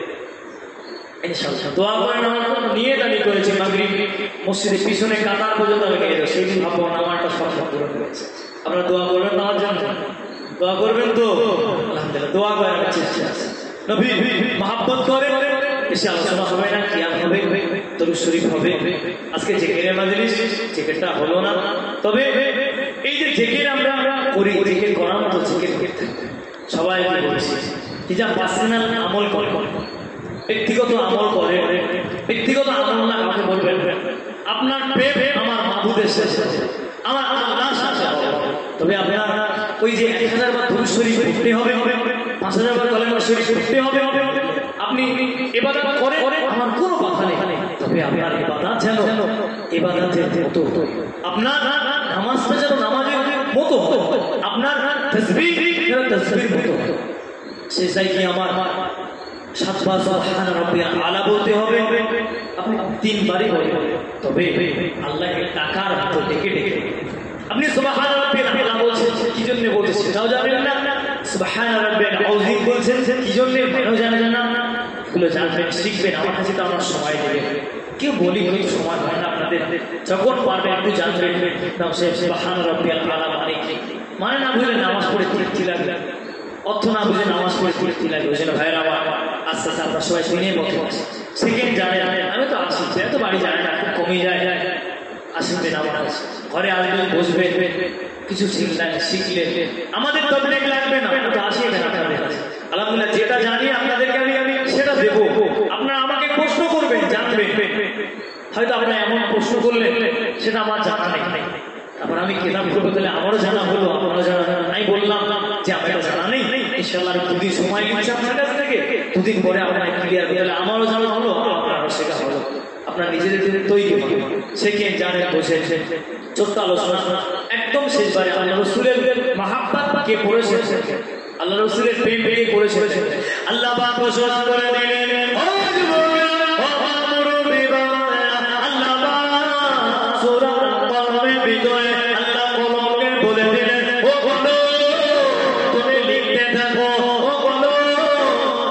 ইনশাআল্লাহ। দোয়া করেন আমার জন্য, নিয়ে দাবি করেছি মাগরিব মসজিদের পিছনে কাতার পর্যন্ত আমি নিয়ে যাবো। সেদিন ভাববো আমারটা স্বপ্ন পূরণ হয়েছে। আপনারা দোয়া করবেন আমার জন্য, দোয়া করবেন তো? আলহামদুলিল্লাহ, দোয়া করার চেষ্টা আছে। নবী মহব্বত করে বেশি আলোচনা হবে না, কিয়াম হবে, দরুদ শরীফ হবে। আজকে জিকিরের মাজলিস, জিকিরটা হলো না, তবে এই যে জিকির আমরা করি, জিকির করার মতো জিকির করতে সবাই বলছি কি যা পার্সোনাল আমল করে, ব্যক্তিগত আমল করে, ব্যক্তিগত আমল না কাউকে বলবেন। আপনার প্রেম আমার মাবুদের সাথে, আমার আল্লাহর সাথে, তবে আপনার ওই যে 1000 বার দরুদ শরীফ পড়তে হবে, 5000 বার কালেমা শরীফ পড়তে হবে। আপনি ইবাদত করে আমার কোনো কথা নেই, তবে আপনার ইবাদত যেন ইবাদতের মতো, আপনার নামাজটা যেন নামাজের মতো, আপনার তাসবিহ যেন তাসবিহের মতো। সে চাই কি আমার 7 বার সুবহান রাব্বিয়াল আলা বলতে হবে, আপনি 3 বারই বলবেন, তবে আল্লাহকে টাকার মতো ডেকে ডেকে আপনি সুবহান রাব্বিয়াল আলা বলছেন, কি জন্য বলছেন তাও জানেন না। সুবহান রাব্বিয়াল আযীম বলছেন, কি জন্য ভালো জানেন না। এগুলো জানবেন, শিখবেন। আমার কাছে তো আমার সময় নেই, কেউ বলি হয়তো সময় হয় না আপনাদের, যখন পারবেন একটু জানবেন। সুবহান রাব্বিয়াল আলা মানে না বুঝলে নামাজ পড়ে তৃপ্তি লাগে, অর্থ না বুঝে নামাজ পড়ে তৃপ্তি লাগে। ওই জন্য ভাইয়ের আমার আস্তে আস্তে আমরা সবাই শুনে মতো সেকেন্ড জানে, আমি তো আসি, এত বাড়ি জানে না, খুব কমে যায়। আসবেন আমার ঘরে, আসবেন, বসবেন, কিছু শিখলে আমাদের তবলিগ লাগবে না, তো আসবেন আপনাদের কাছে। আলহামদুলিল্লাহ, যেটা জানি আপনাদেরকে আমি সেটা দেবো। আপনারা আমাকে প্রশ্ন করবেন, জানবেন। হয়তো আপনারা এমন প্রশ্ন করলেন সেটা আমার জানা নেই, তারপর আমি কেতাব করবো, তাহলে আমারও জানা হলো, আমারও জানা নাই। বললাম যে আমার এটা জানা নেই, ইনশাআল্লাহ 2 দিন সময় নিচ্ছে আপনার কাছ থেকে, 2 দিন পরে আপনার ক্লিয়ার, তাহলে আমারও জানা হলো, আপনারও শেখা হলো। আপনার নিজেদের তৈরি সেকেন্ড জানেন, বসেন। ছোট্ট আলোচনা, একদম শেষবারে আল্লাহ রাসূলের মাহাব্বত কে পড়েছেন, আল্লাহ রাসূলের প্রেম কে পড়েছেন, আল্লাহ পাক ঘোষণা করে দিলেন, আল্লাহ পাক সূরা কলমের ভিতরে আল্লাহ কলমকে বলে দিলেন, ও কলম তুমি লিখতে থাকো, ও কলম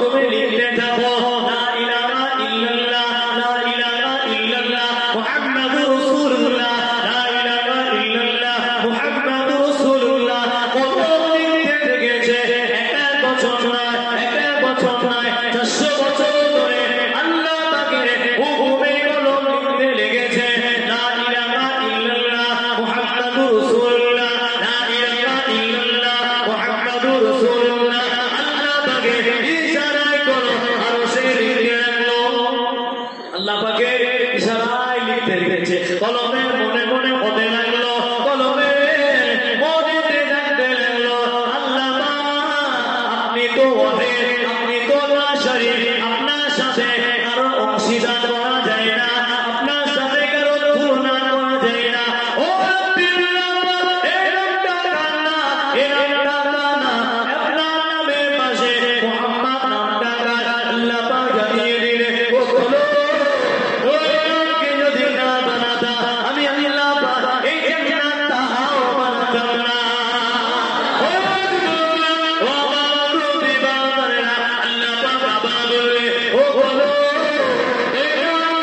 তুমি লিখতে থাকো, লা ইলাহা ইল্লাল্লাহ, লা ইলাহা ইল্লাল্লাহ মুহাম্মাদুর রাসূলুল্লাহ, লা ইলাহা ইল্লাল্লাহ মুহাম্মাদুর রাসূলুল্লাহ। কলম লিখতে লেগেছে 1 বছর নয়, 1 বছর নয়, 400 বছর ধরে আল্লাহ পাকের হুকুমে কলম লিখতে লেগেছে, লা ইলাহা ইল্লাল্লাহ মুহাম্মাদুর রাসূলুল্লাহ, লা ইলাহা ইল্লাল্লাহ মুহাম্মাদুর রাসূলুল্লাহ। আল্লাহ পাকের ইশারায় কলম আরশে লিখে রাখলো, আল্লাহ পাকের ইশারায় লিখতে লেগেছে, কলমে মনে মনে হতে লাগলো, কলমে মনেতে জানতে লাগলো, আল্লাহ আপনি তো ওয়াহিদ, আপনি তো লা শরীক, আপনার সাথে কারো অংশীদার করা যায় না, আপনার সাথে কারো তুলনা করা যায় না। ও রব্বিল আলামিন, এই নামটা কার না, এই নামটা কার না, আপনার নামের পাশে মুহাম্মদ নামটা কার, আল্লাহ পাক জানিয়ে দিলেন। ও কলম, ওই নামকে যদি না বানাতা, আমি আল্লাহ পাক এই জান্নাতটাও বানাতাম না। ও আল্লাহ পাক আবার বললেন, ও কলম, এই নাম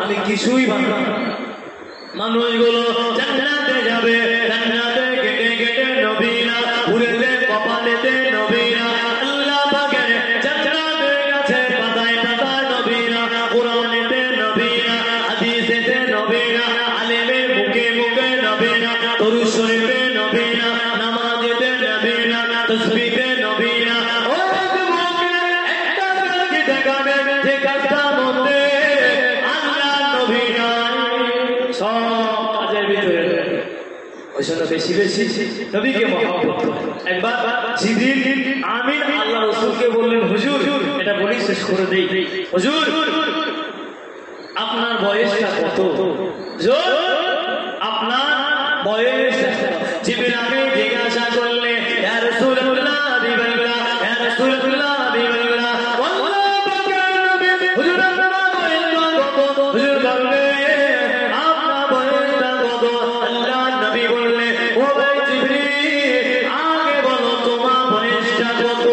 আমি কিছুই ভাবলাম না। মানুষগুলো জান্নাতে যাবে, জান্নাতে কেটে কেটে নবীরা উড়েতে কপালেতে নবীরা আল্লাহ পাকের জান্নাতের কাছে পাতায় পাতায় নবীরা কোরআনেতে নবীরা হাদিসেতে নবীরা আলেমের মুখে মুখে নবীরা দরুদ শরীফে নবীরা নামাজেতে নবীরা তাসবিহে নবীরা ও একটা কি দেখাবে যে কাজটা মধ্যে আল্লাহ নবীরা সব কাজের ভিতরে ওই জন্য বেশি বেশি নবীকে মহব্বত। একবার জিবরিল আমিন আল্লাহ রাসূলকে বললেন, হুজুর এটা বলি শেষ করে দেই, হুজুর আপনার বয়সটা কত? হুজুর আপনার বয়স? জিবরিল আমিন জিজ্ঞাসা করলে, ইয়া রাসূলুল্লাহ হাবিবাল্লাহ, ইয়া রাসূলুল্লাহ হাবিবাল্লাহ, আল্লাহ পাকের নবী হুজুর আপনার বয়স কত? হুজুর বললেন আপনার বয়সটা কত? আল্লাহ নবী বললেন, ও ভাই জিবরিল আগে বলো তোমার বয়সটা কত?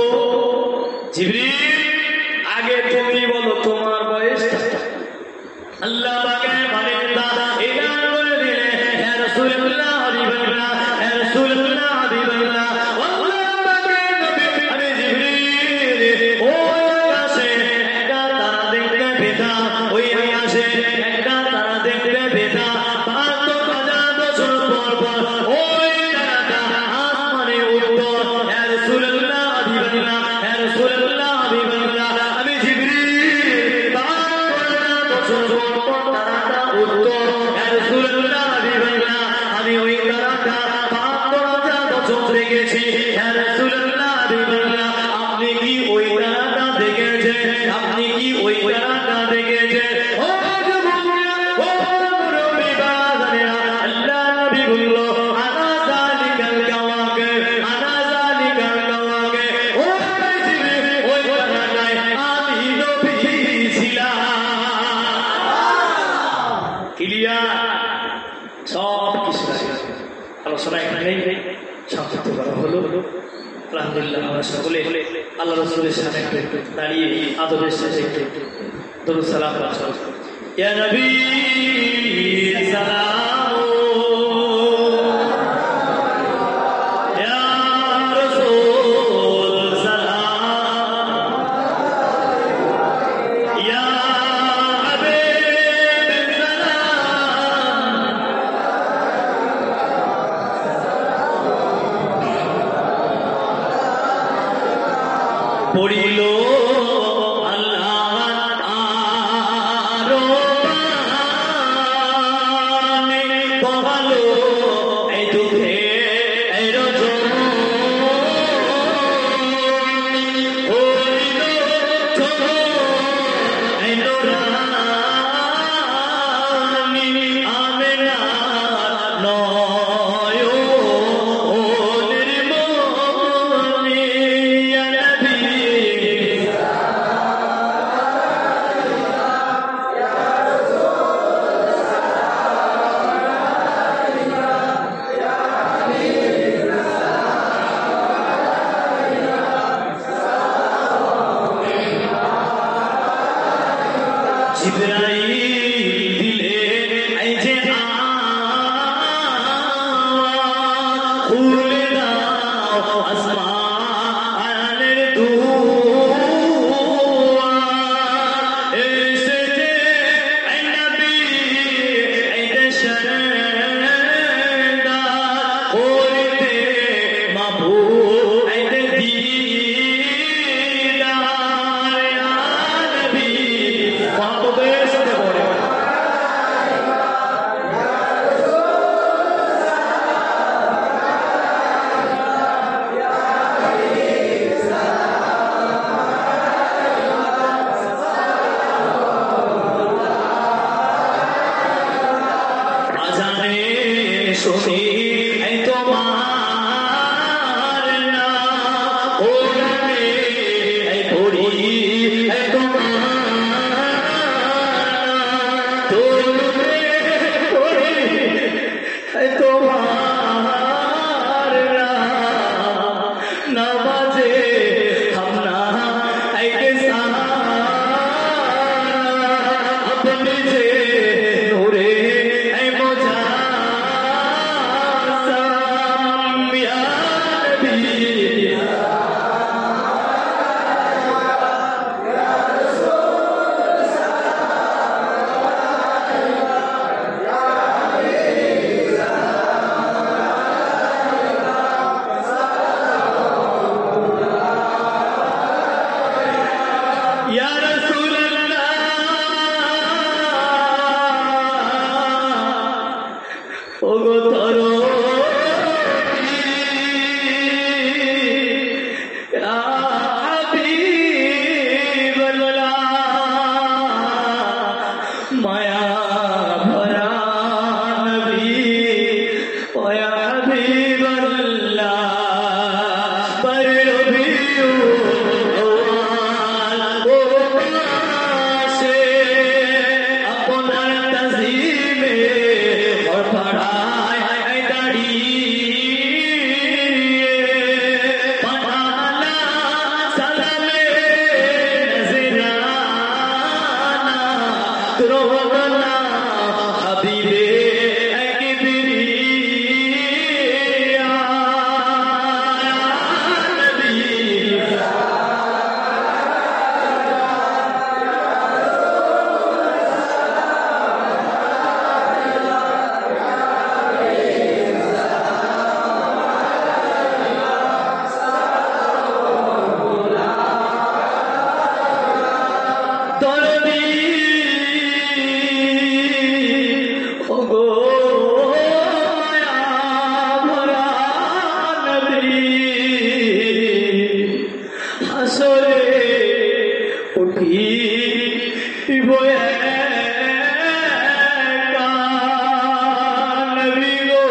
জিবরিল আগে তুমি বলো তোমার বয়সটা। আল্লাহ পাকের বান্দা এলান করে দিলেন, ইয়া রাসূলুল্লাহ হাবিবাল্লাহ, ইয়া রাসূলুল্লাহ হাবিবাল্লাহ, আল্লাহ পাকের নবী আমি জিবরিল ওই আকাশে একটা তারা দেখতে পেতাম, ওই আকাশে একটা তারা দেখতে পেতাম ৭২,০০০ বছর পর পর ওই তারাটা আসমানে উঠতো। ইয়া রাসূলুল্লাহ হাবিবাল্লাহ, ইয়া রাসূলুল্লাহ হাবিবাল্লাহ, আমি জিবরিল ৭২,০০০ বছর পর তারাটা উঠতো। ইয়া রাসূলুল্লাহ হাবিবাল্লাহ, আমি ওই তারাটা ৭২,০০০ বছর দেখেছি। ইয়া রাসূলুল্লাহ হাবিবাল্লাহ, আপনি কি ওই তারাটা দেখেছেন? আপনি কি ওই তারাটা দেখেছেন? ও যুবকেরা, ও মুরব্বি বাজানেরা, আল্লাহ নবী বলল, আনা যালিকাল কাওয়াকিব, আনা যালিকাল কাওয়াকিব। ও জিবরিল ওই তারাটায় আমি নবী ছিলাম। ক্লিয়ার? সব কিছু আলোচনা এখানেই সংক্ষিপ্ত করা হলো। আলহামদুলিল্লাহ আমরা সকলে আল্লাহ রাসূলের সামনে দাঁড়িয়ে আদবের সাথে একটু দরুদ সালাম পাঠ। ইয়া নবী সালাম, ইয়া রাসূল সালাম, ইয়া হাবিব সালাম। পড়িল আল্লাহ আরো পানে, পড়ালো এই দুঃখে এই রজনী, পড়িল চলো এই নূরানী, আমিনার নয়নের মনি, ইয়া নবী জিবরাইল দিলে এই যে খুলে দাও আসমানের দুয়ার, এসেছে এই নবী এই দেশের দার, করিতে মাবুদ এই দিদার, ইয়া নবী মহব্বতের সাথে পড়ে। আজানে শুনি এই তোমার নাম, কোরআনে এই পড়ি এই তোমার নাম, তোরে পড়ি এই তোমার নাম, নামাজে হামনা এই কে সারা, আপনি যে ওগো ধরো মায়া ভরা নবী ওয়া হাবিবাল্লাহ পর রবিউ সে আপনার তাজিমে পড়ায় দাঁড়িয়ে পাঠালা সালামে নজরানা রোবনা হাবিবে কিবরিয়া নবী দরদি ওগো মায়া ভরা নবী হাসরে উঠিব একা নবী গো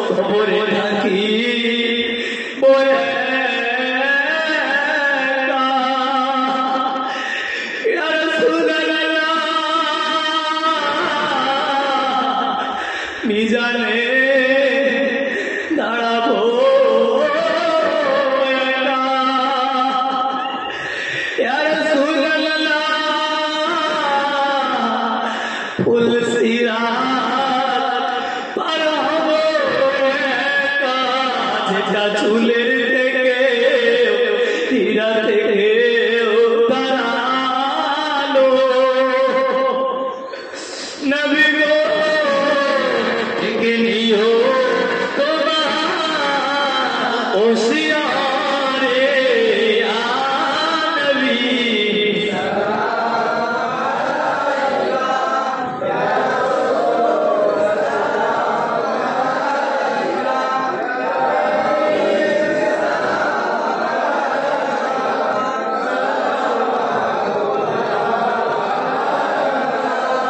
খবরে থাকিব একা ইয়া রাসূলুল্লাহ মিজানে দাঁড়াবো একা ইয়া রাসূলুল্লাহ ফুল সিরাত পার হব একা যেটা চুলের থেকে হীরা থেকে তারালো নবী গো নিও তোমার ওসিয়ারে ইয়া নবী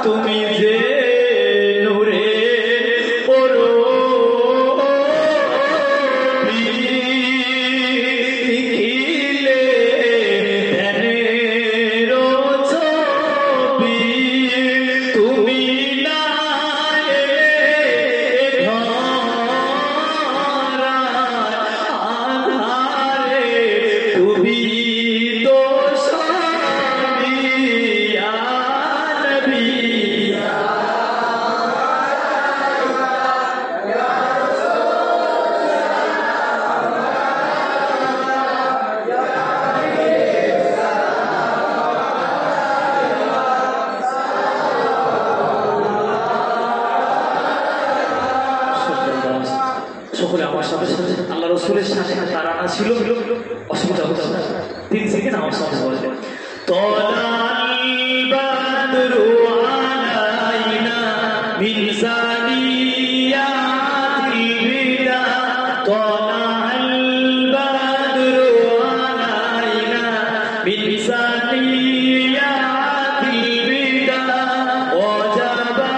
তুমি যে নূরে পড়ো লিখিলে ধ্যানের ছবি তুমি না এলে আধারে তুমি তো সবই ইয়া নবী সকলে আমার সাথে সাথে আল্লাহ রসুলের সাথে তারানা ছিল অসুবিধা হচ্ছে না 3 সেকেন্ড আমার সাথে বলবেন তলাল বাদরু আলাইনা মিন সানিয়াতিল বিদা তলাল বাদরু আলাইনা মিন সানিয়াতিল বিদা ওয়াজাবা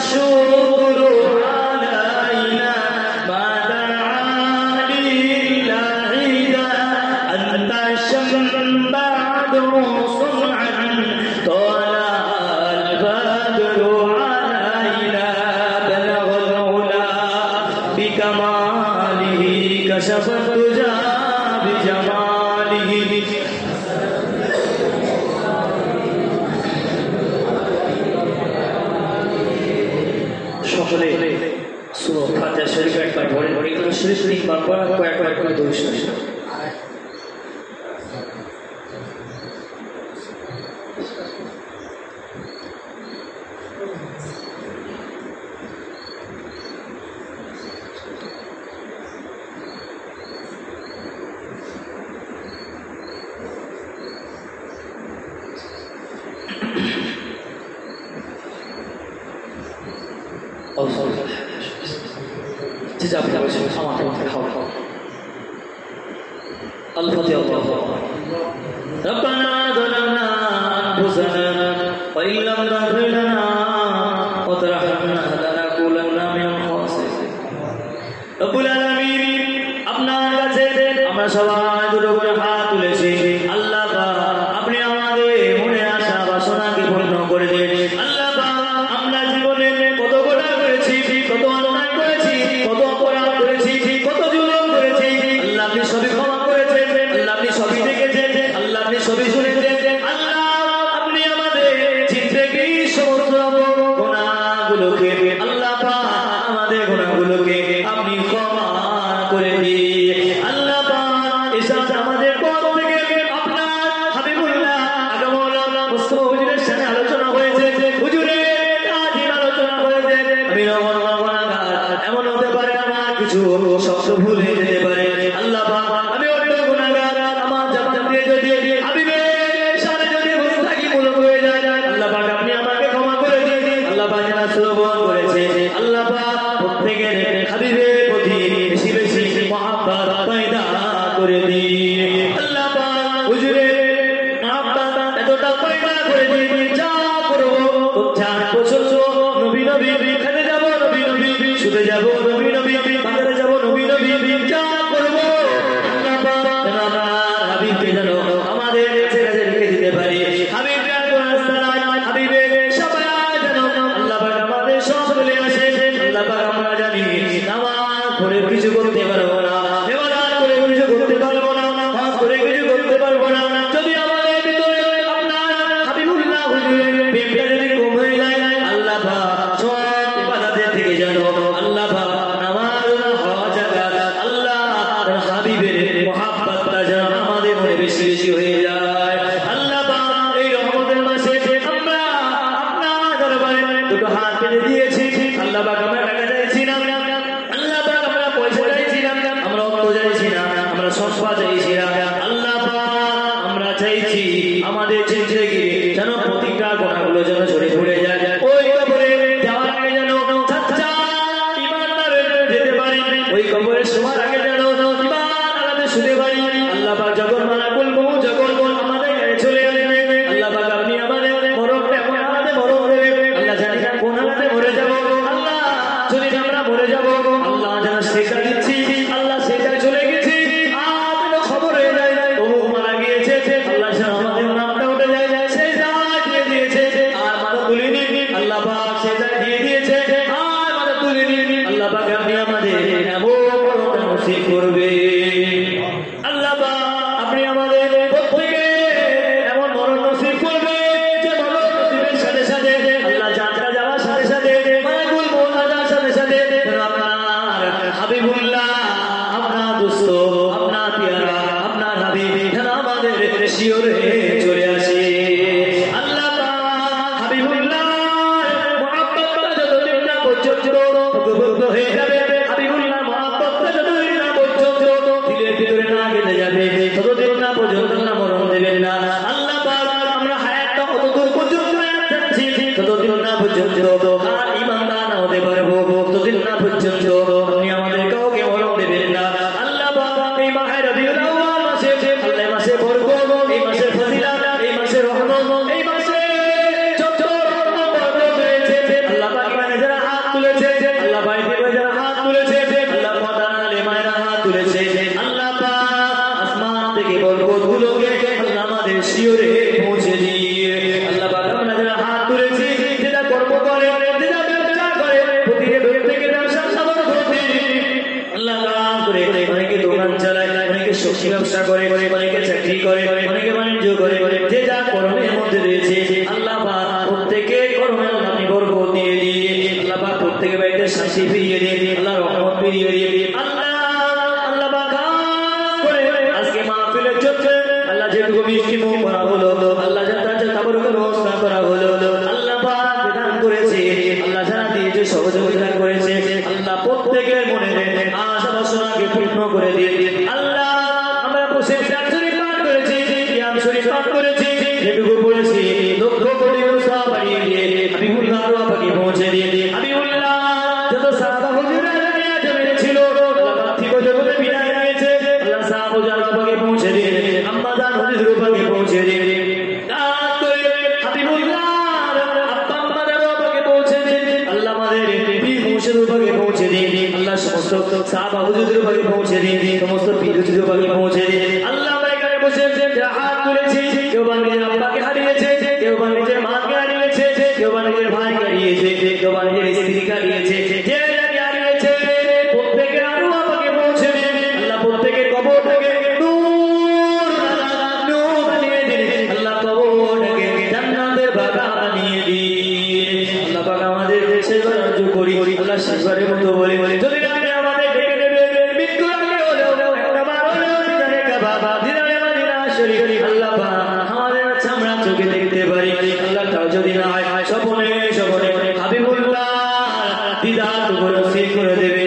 শুকরু আলাইনা মা দাআ লিল্লাহিদা আনতা শামবাদু সুনআন তলাল বাদরু আলাইনা বালাগাল উলা বিকামালিহি কাশাফাত তুজা বিজামালিহি সকলে সূরা ফাতিহা শরীফ একবার পড়ে এগুলো শরীফ 3 বার পড়া কয়েকবার করে দরুদ শরীফ Oh, sorry. যা বলছে আমাকে খাও الفاتحة ربنا ظلمنا أنفسنا وإن لم تغفر لنا وترحمنا لنكونن من الخاسرين رب العالمين আপনার কাছে আমরা সবাই দুটো করে হাত তুলেছি আল্লাহ পাক আপনি আমাদের মনে আশা বাসনাকে পূর্ণ করে দিন আল্লাহ পাক আমরা জীবনে কত গোনা করেছি কত অন্যায় করেছি কত অপরাধ করেছি কত জুলুম করেছি আল্লাহ আপনি সবই ক্ষমা করেছেন আল্লাহ আপনি সবই দেখেছেন আল্লাহ আপনি সবই শুনেছেন আল্লাহ আপনি আমাদের জিন্দেগির সমস্ত গুনাহগুলোকে আল্লাহ পাক আমাদের গুনাহগুলোকে আপনি ক্ষমা করে দিন আল্লাহ পাক এসব আমাদের পথ থেকে আপনার হাবিবুল্লাহ আগমনা মুস্তফা হুজুরের সাথে আলোচনা হয়েছে হুজুরের আজীব আলোচনা হয়েছে আমি এমন হতে পারে আমার কিছু শব্দ ভুলে যেতে পারে আল্লাহ পাক আমি অন্য গুনাহগার আমার জবান দিয়ে যদি হাবিবের সাথে যদি বসে থাকি ভুল হয়ে যায় আল্লাহ পাক আপনি আমাকে ক্ষমা করে দিন আল্লাহ পাক যারা শ্রবণ করেছে আল্লাহ পাক প্রত্যেকের হাবিবের প্রতি বেশি বেশি মহব্বত পয়দা করে দিন আল্লাহ পাক হুজুরের মহব্বত এতটা পয়দা করে দিন যা করব উচ্চার পছন্দ নবী নবী খেতে যাব নবী নবী শুতে যাব নবী নবী বাজারে যাব নবী নবী যা করব আল্লাহ পাক আমার হাবিবকে যেন আমাদের ছেড়ে রেখে দিতে পারি হাবিব হাবিবের সবাই যেন আল্লাহ পাক আমাদের সব চলে আসে আল্লাহ পাক আমরা জানি নামাজ পড়ে কিছু করতে পারবো না ইবাদত করে কিছু করতে পারবো না নামাজ করে কিছু করতে পারবো না যদি আমাদের ভিতরে আপনার হাবিবুল্লাহ হুজুরের প্রেমটা যদি কম হয়ে যায় আল্লাহ পাক সব ইবাদতের থেকে যেন আল্লাহ পাক নামাজ হওয়া জাকাত আল্লাহ হাবিবের মহব্বতটা যেন আমাদের মনে বেশি বেশি হয়ে যায় আল্লাহ পাক এই রহমতের মাসে আমরা আপনার দরবারে দুটো হাত পেতে দিয়েছি আল্লাহ পাক আমরা টাকা চাইছি না আল্লাহ পাক আমরা পয়সা চাইছি না আমরা অর্থ চাইছি না আমরা সম্পদ চাইছি না আল্লাহ পাক আমরা চাইছি আমাদের জিন্দেগি যেন প্রতিটা গুনাহগুলো যেন ঝরে পড়ে যায় ওই কবরে যাওয়ার আগে যেন সচ্চা ঈমানদার যেতে পারি ওই কবরে শোয়ার আগে যেন ঈমান আলাদা শুতে পারি আল্লাহ পাক যখন মালাকুল মউত যখন আমাদের কাছে চলে আসবে আল্লাহ পাক আপনি আমাদের মরণটা এমন আমাদের মরণ দেবে আল্লাহ জানি না কোন হালাতে মরে যাব আল্লাহ যদি আমরা মরে যাব আল্লাহ যেন শেখা দিচ্ছি আল্লাহ শেখা চলে গেছি আর খবর হয়ে যায় ও মারা গিয়েছে আল্লাহ যেন আমাদের নামটা উঠে যায় সেই জায়গায় দিয়ে দিয়েছে আর মাথা তুলিনি আল্লাহ পাক সেই জায়গায় দিয়ে দিয়েছে আর মাথা তুলিনি আল্লাহ পাক আপনি আমাদের এমন মরণটা নসিব করবে আল্লাহ পাক আপনি আমাদের প্রত্যেককে এমন মরণ নসিব করবে যে মরণ নসিবের সাথে সাথে আল্লাহ যাত্রা যাওয়ার সাথে সাথে মালাকুল মউত আসার সাথে সাথে আপনার হাবিবুল্লাহ আপনার দোস্ত আপনার পিয়ারা আপনার হাবিব যেন আমাদের শিওরে চলে আসে আল্লাহ পাক হাবিবুল্লাহ মহব্বতটা যতদিন না পর্যন্ত উপভোগ্য হয়ে যাবে হাবিবুল্লাহ মহব্বতটা যতদিন না পর্যন্ত দিলের ভিতরে না গেঁথে যাবে ততদিন না পর্যন্ত না মরণ দেবেন না আল্লাহ পাক আমরা হায়াতটা কতদূর পর্যন্ত যাচ্ছি ততদিন না পর্যন্ত আর ঈমানদার না হতে পারবো ততদিন না পর্যন্ত আপনি আমাদের কাউকে মরণ দেবেন না আল্লাহ পাক এই মাহে রবিউল আউয়াল মাসে আল্লাহ মাসে বরকত এই মাসের ফজিলত এই মাসের রহমত এই মাসে যত বরকত রয়েছে আল্লাহ পাক মানে যারা হাত তুলেছে আল্লাহ পাক যারা হাত তুলেছে আল্লাহ মাদানালে মায়েরা হাত তুলেছে আল্লাহ পাক আসমান থেকে বরকতগুলোকে আল্লাহ আমাদের শিওরে পৌঁছে দিয়ে আল্লাহ পাক আমরা যারা হাত তুলেছি যেটা কর্ম করে যেটা ব্যবসা করে প্রত্যেকে ব্যবসা সাগর ভর্তি আল্লাহ নাম করে অনেকে দোকান চালায় অনেকে সবজি ব্যবসা করে অনেকে চাকরি করে অনেকে বাণিজ্য করে যে যা কর্মের মধ্যে রয়েছে আল্লাহ পাক প্রত্যেকের কর্মে আপনি বরকত দিয়ে দিয়ে আল্লাহ পাক প্রত্যেকের বাড়িতে শান্তি ফিরিয়ে দিয়ে আল্লাহ রহমত ফিরিয়ে দিয়ে আল্লাহ পাক করে আজকে মাহফিলের জন্য আল্লাহ যেটুকু মিষ্টি মুখ করা হলো আল্লাহ যারা তাবরুকের ব্যবস্থা করা হলো আল্লাহ পাক দান করেছে আল্লাহ যারা দিয়েছে সহযোগিতা করেছে আল্লাহ প্রত্যেকের মনে আশা বাসনাকে পূর্ণ করে দিয়ে আল্লাহ আমরা বসে শরীফ পাঠ করেছি ইয়াম শরীফ পাঠ করেছি যেটুকু বলেছি লক্ষ কোটি মুসাফা বাড়িয়ে দিয়ে হাবিবুল্লাহ পাকে পৌঁছে দিয়ে হাবিবুল্লাহ যত সাহাবা হুজুরা ছিল সমস্ত সাহাবা হুজুরদের বাড়ি পৌঁছে দিন, সমস্ত পীর হুজুরদের বাড়ি পৌঁছে দিন। আল্লাহ আমরা এখানে বসে হাত তুলেছি, কেউ বা নিজের আব্বাকে হারিয়েছে, কেউ বা নিজের মাকে হারিয়েছে, কেউ বা নিজের ভাইকে হারিয়েছে, কেউ বা নিজের স্ত্রীকে হারিয়েছে, যে যাকে হারিয়েছে প্রত্যেকের আরো আমাকে পৌঁছে দিন। আল্লাহ প্রত্যেকের কবরটাকে নূর বানিয়ে দিন। আল্লাহ কবরটাকে জান্নাতের বাগান বানিয়ে দিন। আল্লাহ পাক আমাদের সেবার রাজ্য করি, আল্লাহ সেবারের মতো বলে যদি আপনি আমাদের ডেকে দেবে মৃত্যু আগে হলেও একবার হলেও দিদারে কাবা দিদারে মদিনা শরীফ আল্লাহ পাক আমাদের চামড়া চোখে দেখতে পারি। আল্লাহ তাও যদি না হয় স্বপনে স্বপনে হাবিবুল্লাহ দিদার নসিব করে দেবে।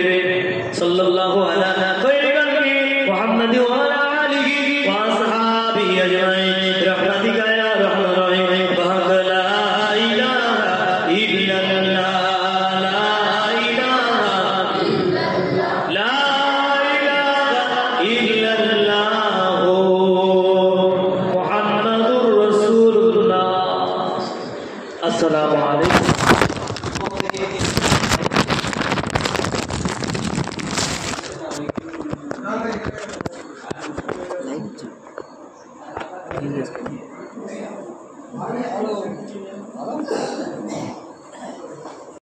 সাল্লাল্লাহু আলা খায়রি খালকি মুহাম্মাদি ওয়া আলা আলিহি ওয়া আসহাবিহি আজমাইন রাহমাতিকা ইয়া রাহমার রাহিম লা ইলাহা ইল্লাল্লাহ আসসালামু আলাইকুম।